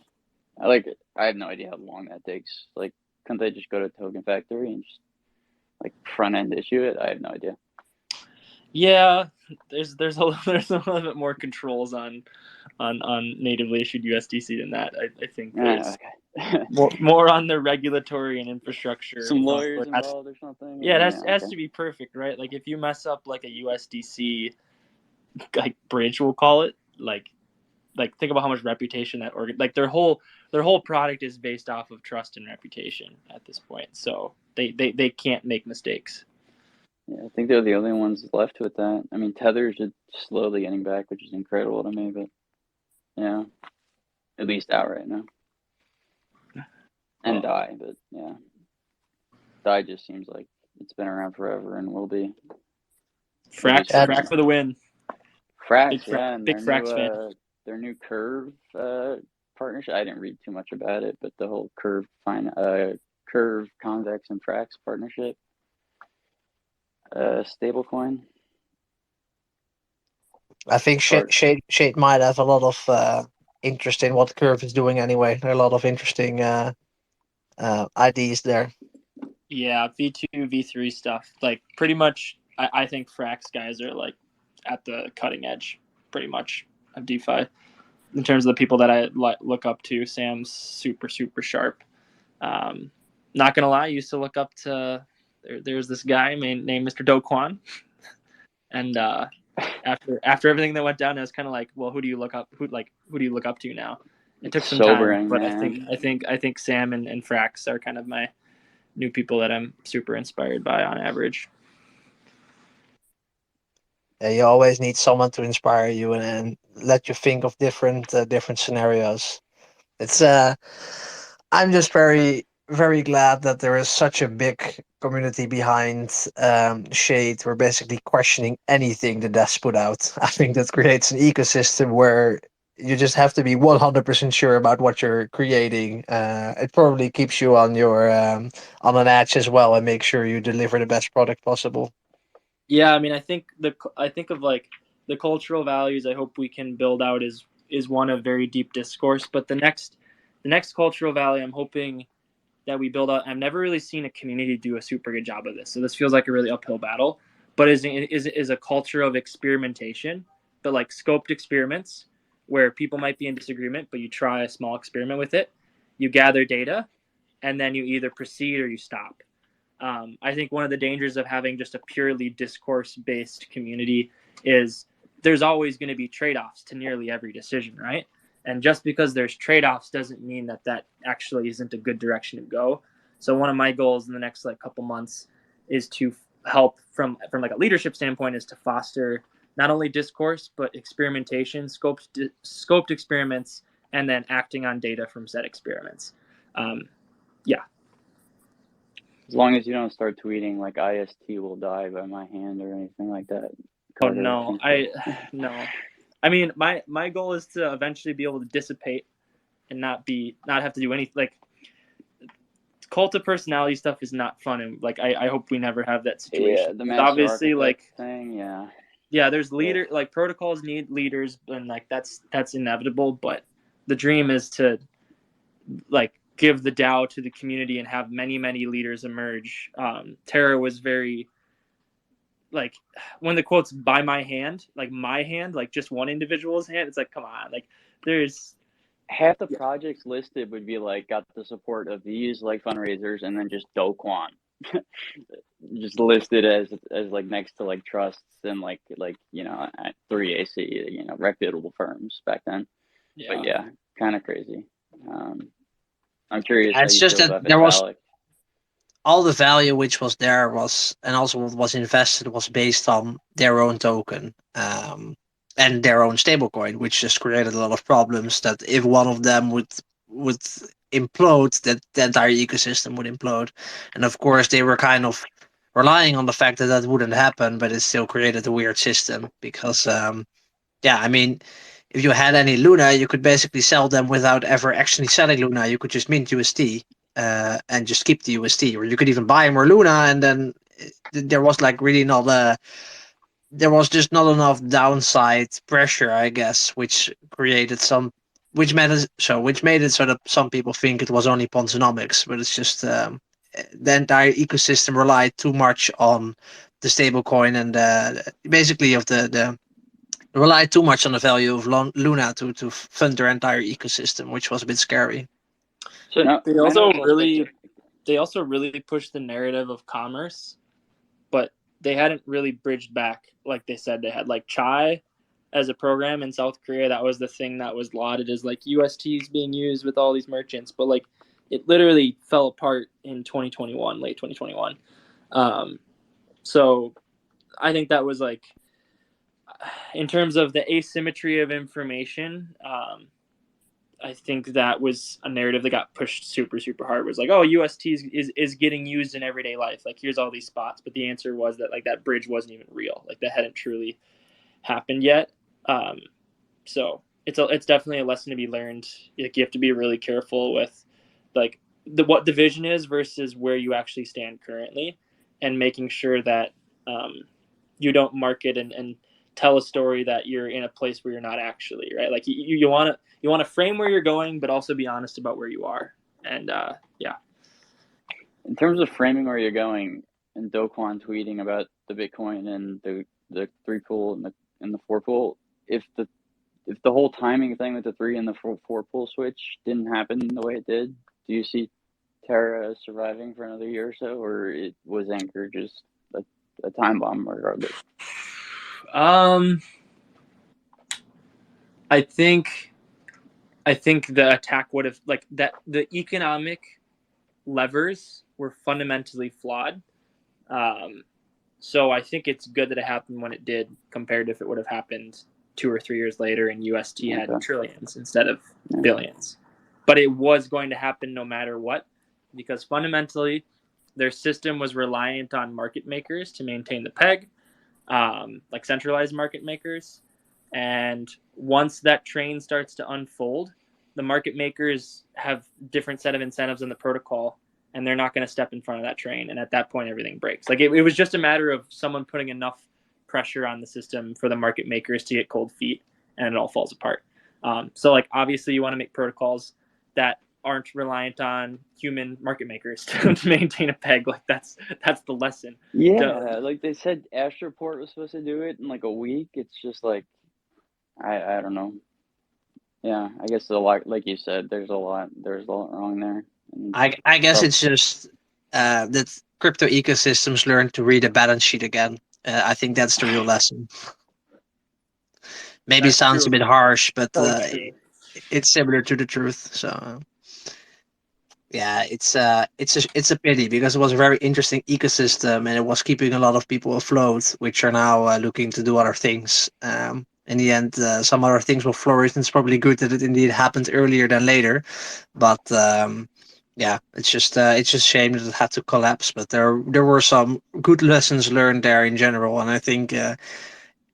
I have no idea how long that takes. Like, couldn't they just go to Token Factory and just like front end issue it? I have no idea. Yeah, there's a little bit more controls on natively issued USDC than that. I think there's Okay. more on the regulatory and infrastructure. Some So lawyers it has- involved or something. Yeah, it has Okay. to be perfect, right? Like if you mess up like a USDC like bridge, we'll call it, like think about how much reputation that like their whole product is based off of trust and reputation at this point. So they can't make mistakes. Yeah, I think they're the only ones left with that. I mean, Tether's just slowly getting back, which is incredible to me, but yeah, at least out right now. And DAI, but yeah, DAI just seems like it's been around forever and will be. Frax for the win. Frax, yeah, and big Frax fan. Their new Curve partnership. I didn't read too much about it, but the whole Curve Convex and Frax partnership. Stablecoin. I think Shade might have a lot of interest in what Curve is doing anyway. There are a lot of interesting ideas there. Yeah, V2, V3 stuff. Like pretty much, I think Frax guys are like at the cutting edge, pretty much, of DeFi. In terms of the people that I look up to, Sam's super sharp. Not gonna lie, I used to look up to. There's this guy named Mr. Do Kwon, and after everything that went down, I was kind of like, well, who do you look up? Who do you look up to now? It took some time, but man. I think Sam and Frax are kind of my new people that I'm super inspired by on average. Yeah, you always need someone to inspire you and let you think of different scenarios. It's I'm just very glad that there is such a big community behind Shade. We're basically questioning anything the desk put out. I think that creates an ecosystem where you just have to be 100% sure about what you're creating. It probably keeps you on your on an edge as well and make sure you deliver the best product possible. Yeah, I mean, I think of like the cultural values I hope we can build out is one of very deep discourse. But the next cultural value I'm hoping that we build out, I've never really seen a community do a super good job of this. So this feels like a really uphill battle. But is a culture of experimentation, but like scoped experiments where people might be in disagreement, but you try a small experiment with it, you gather data, and then you either proceed or you stop. I think one of the dangers of having just a purely discourse-based community is there's always going to be trade-offs to nearly every decision, right? And just because there's trade-offs doesn't mean that actually isn't a good direction to go. So one of my goals in the next like couple months is to help from like a leadership standpoint is to foster not only discourse but experimentation, scoped experiments, and then acting on data from said experiments. Yeah. As long as you don't start tweeting like IST will die by my hand or anything like that. Oh no, no. I mean, my goal is to eventually be able to dissipate and not have to do anything. Like cult of personality stuff is not fun, and like I hope we never have that situation. Yeah, the obviously like thing, yeah. Yeah, there's like protocols need leaders, and like that's inevitable. But the dream is to like give the DAO to the community and have many leaders emerge. Terra was very like when the quotes by my hand, like just one individual's hand. It's like, come on, like there's half the projects listed would be like got the support of these like fundraisers, and then just Do Kwon, just listed as like next to like trusts and like you know at 3AC reputable firms back then. Yeah. But yeah, kind of crazy. I'm curious. It's just that there was all the value which was there was, and also what was invested was based on their own token and their own stablecoin, which just created a lot of problems. That if one of them would implode, that the entire ecosystem would implode. And of course, they were kind of relying on the fact that that wouldn't happen, but it still created a weird system because, yeah, I mean, if you had any Luna, you could basically sell them without ever actually selling Luna. You could just mint UST and just keep the UST, or you could even buy more Luna, and then there was like really not there was just not enough downside pressure, I guess, which created some, which made it so that some people think it was only Ponzonomics, but it's just the entire ecosystem relied too much on the stablecoin and basically of the relied too much on the value of Luna to fund their entire ecosystem, which was a bit scary. So now, They also really pushed the narrative of commerce, but they hadn't really bridged back like they said they had. Like Chai as a program in South Korea, that was the thing that was lauded as like USTs being used with all these merchants, but like it literally fell apart in 2021, late 2021. So I think that was like, in terms of the asymmetry of information, I think that was a narrative that got pushed super, super hard. It was like, oh, UST is getting used in everyday life. Like, here's all these spots. But the answer was that, like, that bridge wasn't even real. Like, that hadn't truly happened yet. So it's definitely a lesson to be learned. Like, you have to be really careful with, like, what the vision is versus where you actually stand currently, and making sure that you don't market and tell a story that you're in a place where you're not actually, right? Like, you want to frame where you're going, but also be honest about where you are. And yeah. In terms of framing where you're going, and Do Kwon tweeting about the Bitcoin and the 3 pool and the 4 pool, if the whole timing thing with the 3 and the 4 pool switch didn't happen the way it did, do you see Terra surviving for another year or so, or it was Anchor just a time bomb regardless? I think the attack would have, like, that the economic levers were fundamentally flawed. So I think it's good that it happened when it did, compared to if it would have happened 2 or 3 years later and UST had trillions instead of billions. But it was going to happen no matter what, because fundamentally their system was reliant on market makers to maintain the peg, like centralized market makers. And once that train starts to unfold, the market makers have different set of incentives in the protocol, and they're not going to step in front of that train. And at that point, everything breaks. Like, it was just a matter of someone putting enough pressure on the system for the market makers to get cold feet, and it all falls apart. So, like, obviously you want to make protocols that aren't reliant on human market makers to maintain a peg. Like, that's the lesson. Yeah, like they said Astroport was supposed to do it in like a week. It's just like, I don't know. Yeah, I guess a lot, like you said, there's a lot wrong there. I guess it's just that crypto ecosystems learn to read a balance sheet again. I think that's the real lesson. Maybe That's sounds true. a bit harsh, but True. it's similar to the truth. So yeah, it's a pity, because it was a very interesting ecosystem and it was keeping a lot of people afloat, which are now looking to do other things. In the end, some other things will flourish, and it's probably good that it indeed happened earlier than later. But yeah, it's just a shame that it had to collapse. But there were some good lessons learned there in general, and I think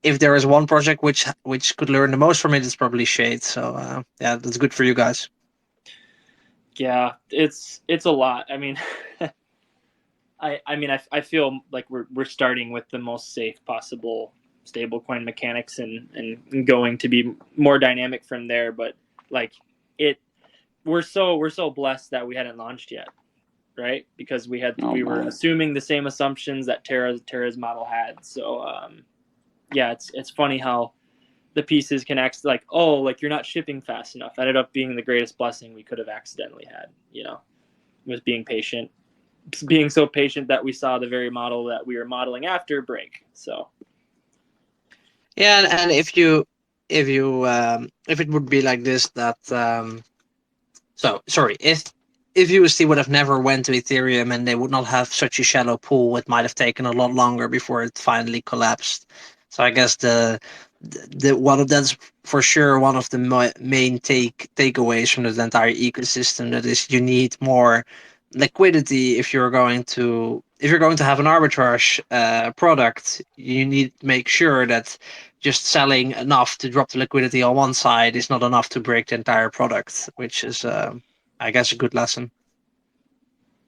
if there is one project which could learn the most from it, it's probably Shade. So yeah, that's good for you guys. Yeah, it's a lot. I mean, I feel like we're starting with the most safe possible stablecoin mechanics and going to be more dynamic from there. But like, we're so blessed that we hadn't launched yet, right? Because we were assuming the same assumptions that Terra's model had. So yeah, it's funny how the pieces can act like, oh, like, you're not shipping fast enough. Ended up being the greatest blessing we could have accidentally had, was being patient, being so patient that we saw the very model that we were modeling after break. So yeah, and if it would be like this, that so sorry, if UST would have never went to Ethereum and they would not have such a shallow pool, it might have taken a lot longer before it finally collapsed. So I guess the that's for sure one of the main takeaways from the entire ecosystem, that is, you need more liquidity if you're going to if you're going to have an arbitrage product, you need to make sure that just selling enough to drop the liquidity on one side is not enough to break the entire product, which is, I guess, a good lesson.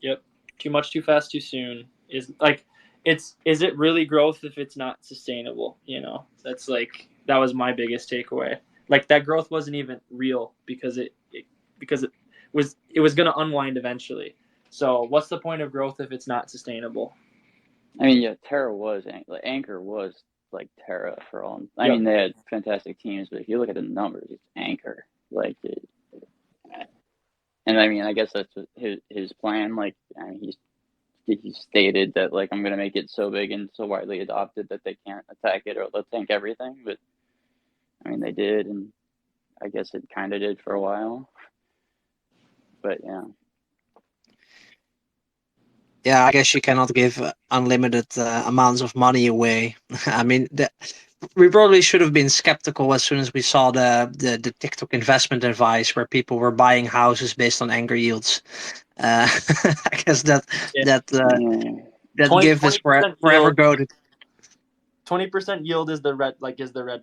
Yep. Too much, too fast, too soon is like, is it really growth if it's not sustainable? You know, that's like, that was my biggest takeaway. Like that growth wasn't even real because it was going to unwind eventually. So what's the point of growth if it's not sustainable? I mean, yeah, Terra was Anchor was like Terra for all. I Yep. mean, they had fantastic teams, but if you look at the numbers, it's Anchor. And I mean, I guess that's his plan. Like, I mean, he stated that like I'm gonna make it so big and so widely adopted that they can't attack it or they'll tank everything. But I mean, they did, and I guess it kind of did for a while. But yeah. Yeah, I guess you cannot give unlimited amounts of money away. I mean, we probably should have been skeptical as soon as we saw the TikTok investment advice where people were buying houses based on Anchor yields. I guess that gift is forever goaded. 20% yield is the red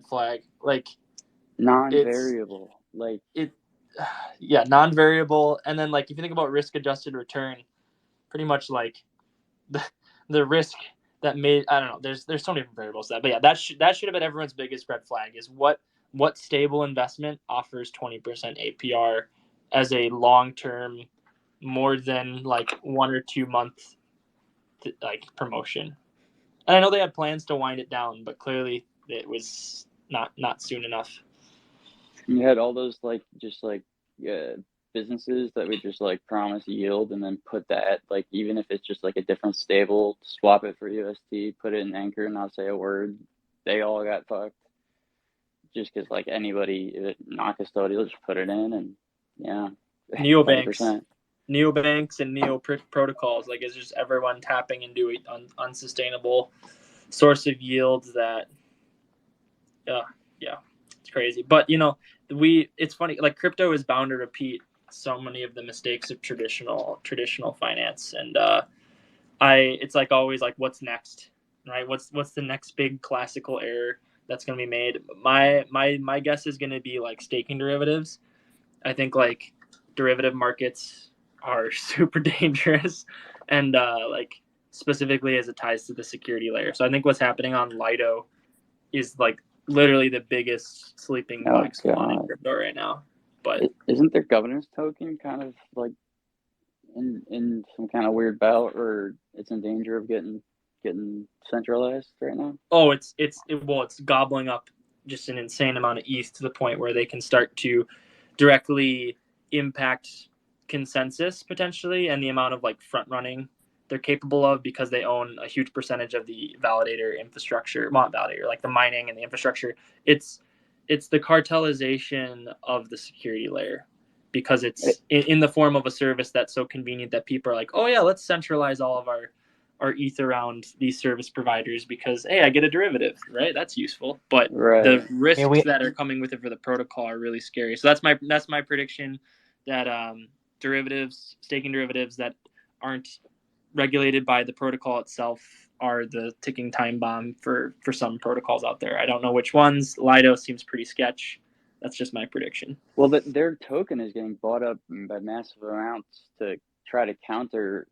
flag. Like Non-variable, yeah, non-variable. And then like if you think about risk-adjusted return, pretty much like the risk that made, I don't know, there's so many different variables that, but yeah, that should have been everyone's biggest red flag is what stable investment offers 20% APR as a long-term, more than like 1 or 2 month like promotion. And I know they had plans to wind it down, but clearly it was not soon enough. You had all those businesses that would just like promise yield and then put that, like, even if it's just like a different stable, swap it for UST, put it in Anchor and not say a word. They all got fucked just because like anybody not custodial just put it in, and yeah, neobanks and neo protocols, like, it's just everyone tapping into it unsustainable source of yields that it's crazy. But you know, it's funny, like crypto is bound to repeat so many of the mistakes of traditional finance, and it's like always like, what's next, right? What's the next big classical error that's going to be made? My guess is going to be like staking derivatives. I think like derivative markets are super dangerous, and like specifically as it ties to the security layer. So I think what's happening on Lido is like literally the biggest sleeping black swan in crypto right now. But isn't their governance token kind of like in some kind of weird bout, or it's in danger of getting centralized right now? Oh, it's gobbling up just an insane amount of ETH to the point where they can start to directly impact consensus potentially, and the amount of like front running they're capable of, because they own a huge percentage of the validator infrastructure, not validator, like the mining and the infrastructure. It's the cartelization of the security layer, because it's in the form of a service that's so convenient that people are like, oh yeah, let's centralize all of our ETH around these service providers because, hey, I get a derivative, right? That's useful. But the risks that are coming with it for the protocol are really scary. So that's my prediction, that staking derivatives that aren't regulated by the protocol itself are the ticking time bomb for some protocols out there. I don't know which ones. Lido seems pretty sketch. That's just my prediction. Well, their token is getting bought up by massive amounts to try to counter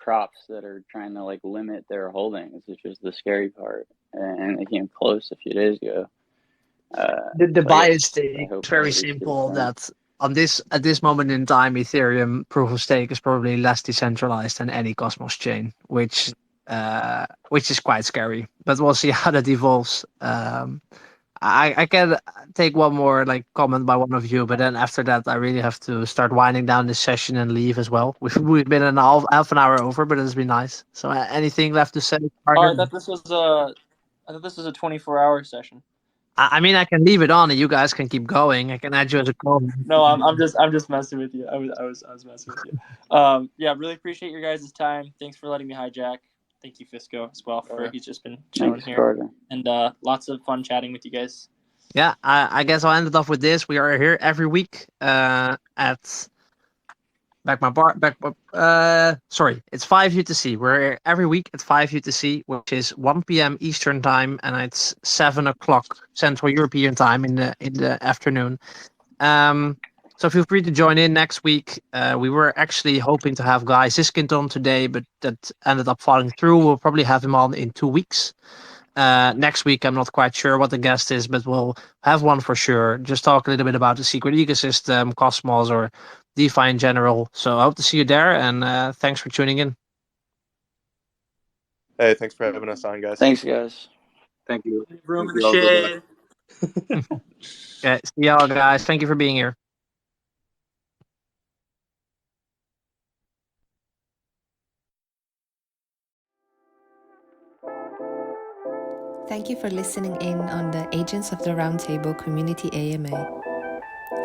props that are trying to like limit their holdings, which is the scary part. And they came close a few days ago. The bias stake is very simple. That at this moment in time, Ethereum proof of stake is probably less decentralized than any Cosmos chain, which is quite scary. But we'll see how that evolves. I can take one more like comment by one of you, but then after that, I really have to start winding down this session and leave as well. We've been half an hour over, but it's been nice. So anything left to say? I thought this was a 24-hour session. I mean, I can leave it on and you guys can keep going. I can add you as a comment. No, I'm just messing with you. I was messing with you. Yeah, really appreciate your guys' time. Thanks for letting me hijack. Thank you, Fisco, as well, for he's just been chilling here. Carter. And lots of fun chatting with you guys. Yeah, I guess I'll end it off with this. We are here every week at Sorry, it's 5 UTC. We're every week at 5 UTC, which is 1 p.m. Eastern time, and it's 7 o'clock Central European time in the afternoon. So feel free to join in next week. We were actually hoping to have Guy Siskind on today, but that ended up falling through. We'll probably have him on in 2 weeks. Next week, I'm not quite sure what the guest is, but we'll have one for sure. Just talk a little bit about the secret ecosystem, Cosmos, or DeFi in general. So I hope to see you there, and thanks for tuning in. Hey, thanks for having us on, guys. Thanks, guys. Thank you. Room Thank in you the all. Goodbye. shade. Yeah, see y'all, guys. Thank you for being here. Thank you for listening in on the Agents of the Roundtable Community AMA.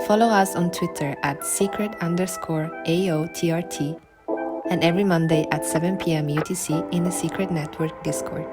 Follow us on Twitter at secret_AOTRT and every Monday at 7 p.m. UTC in the Secret Network Discord.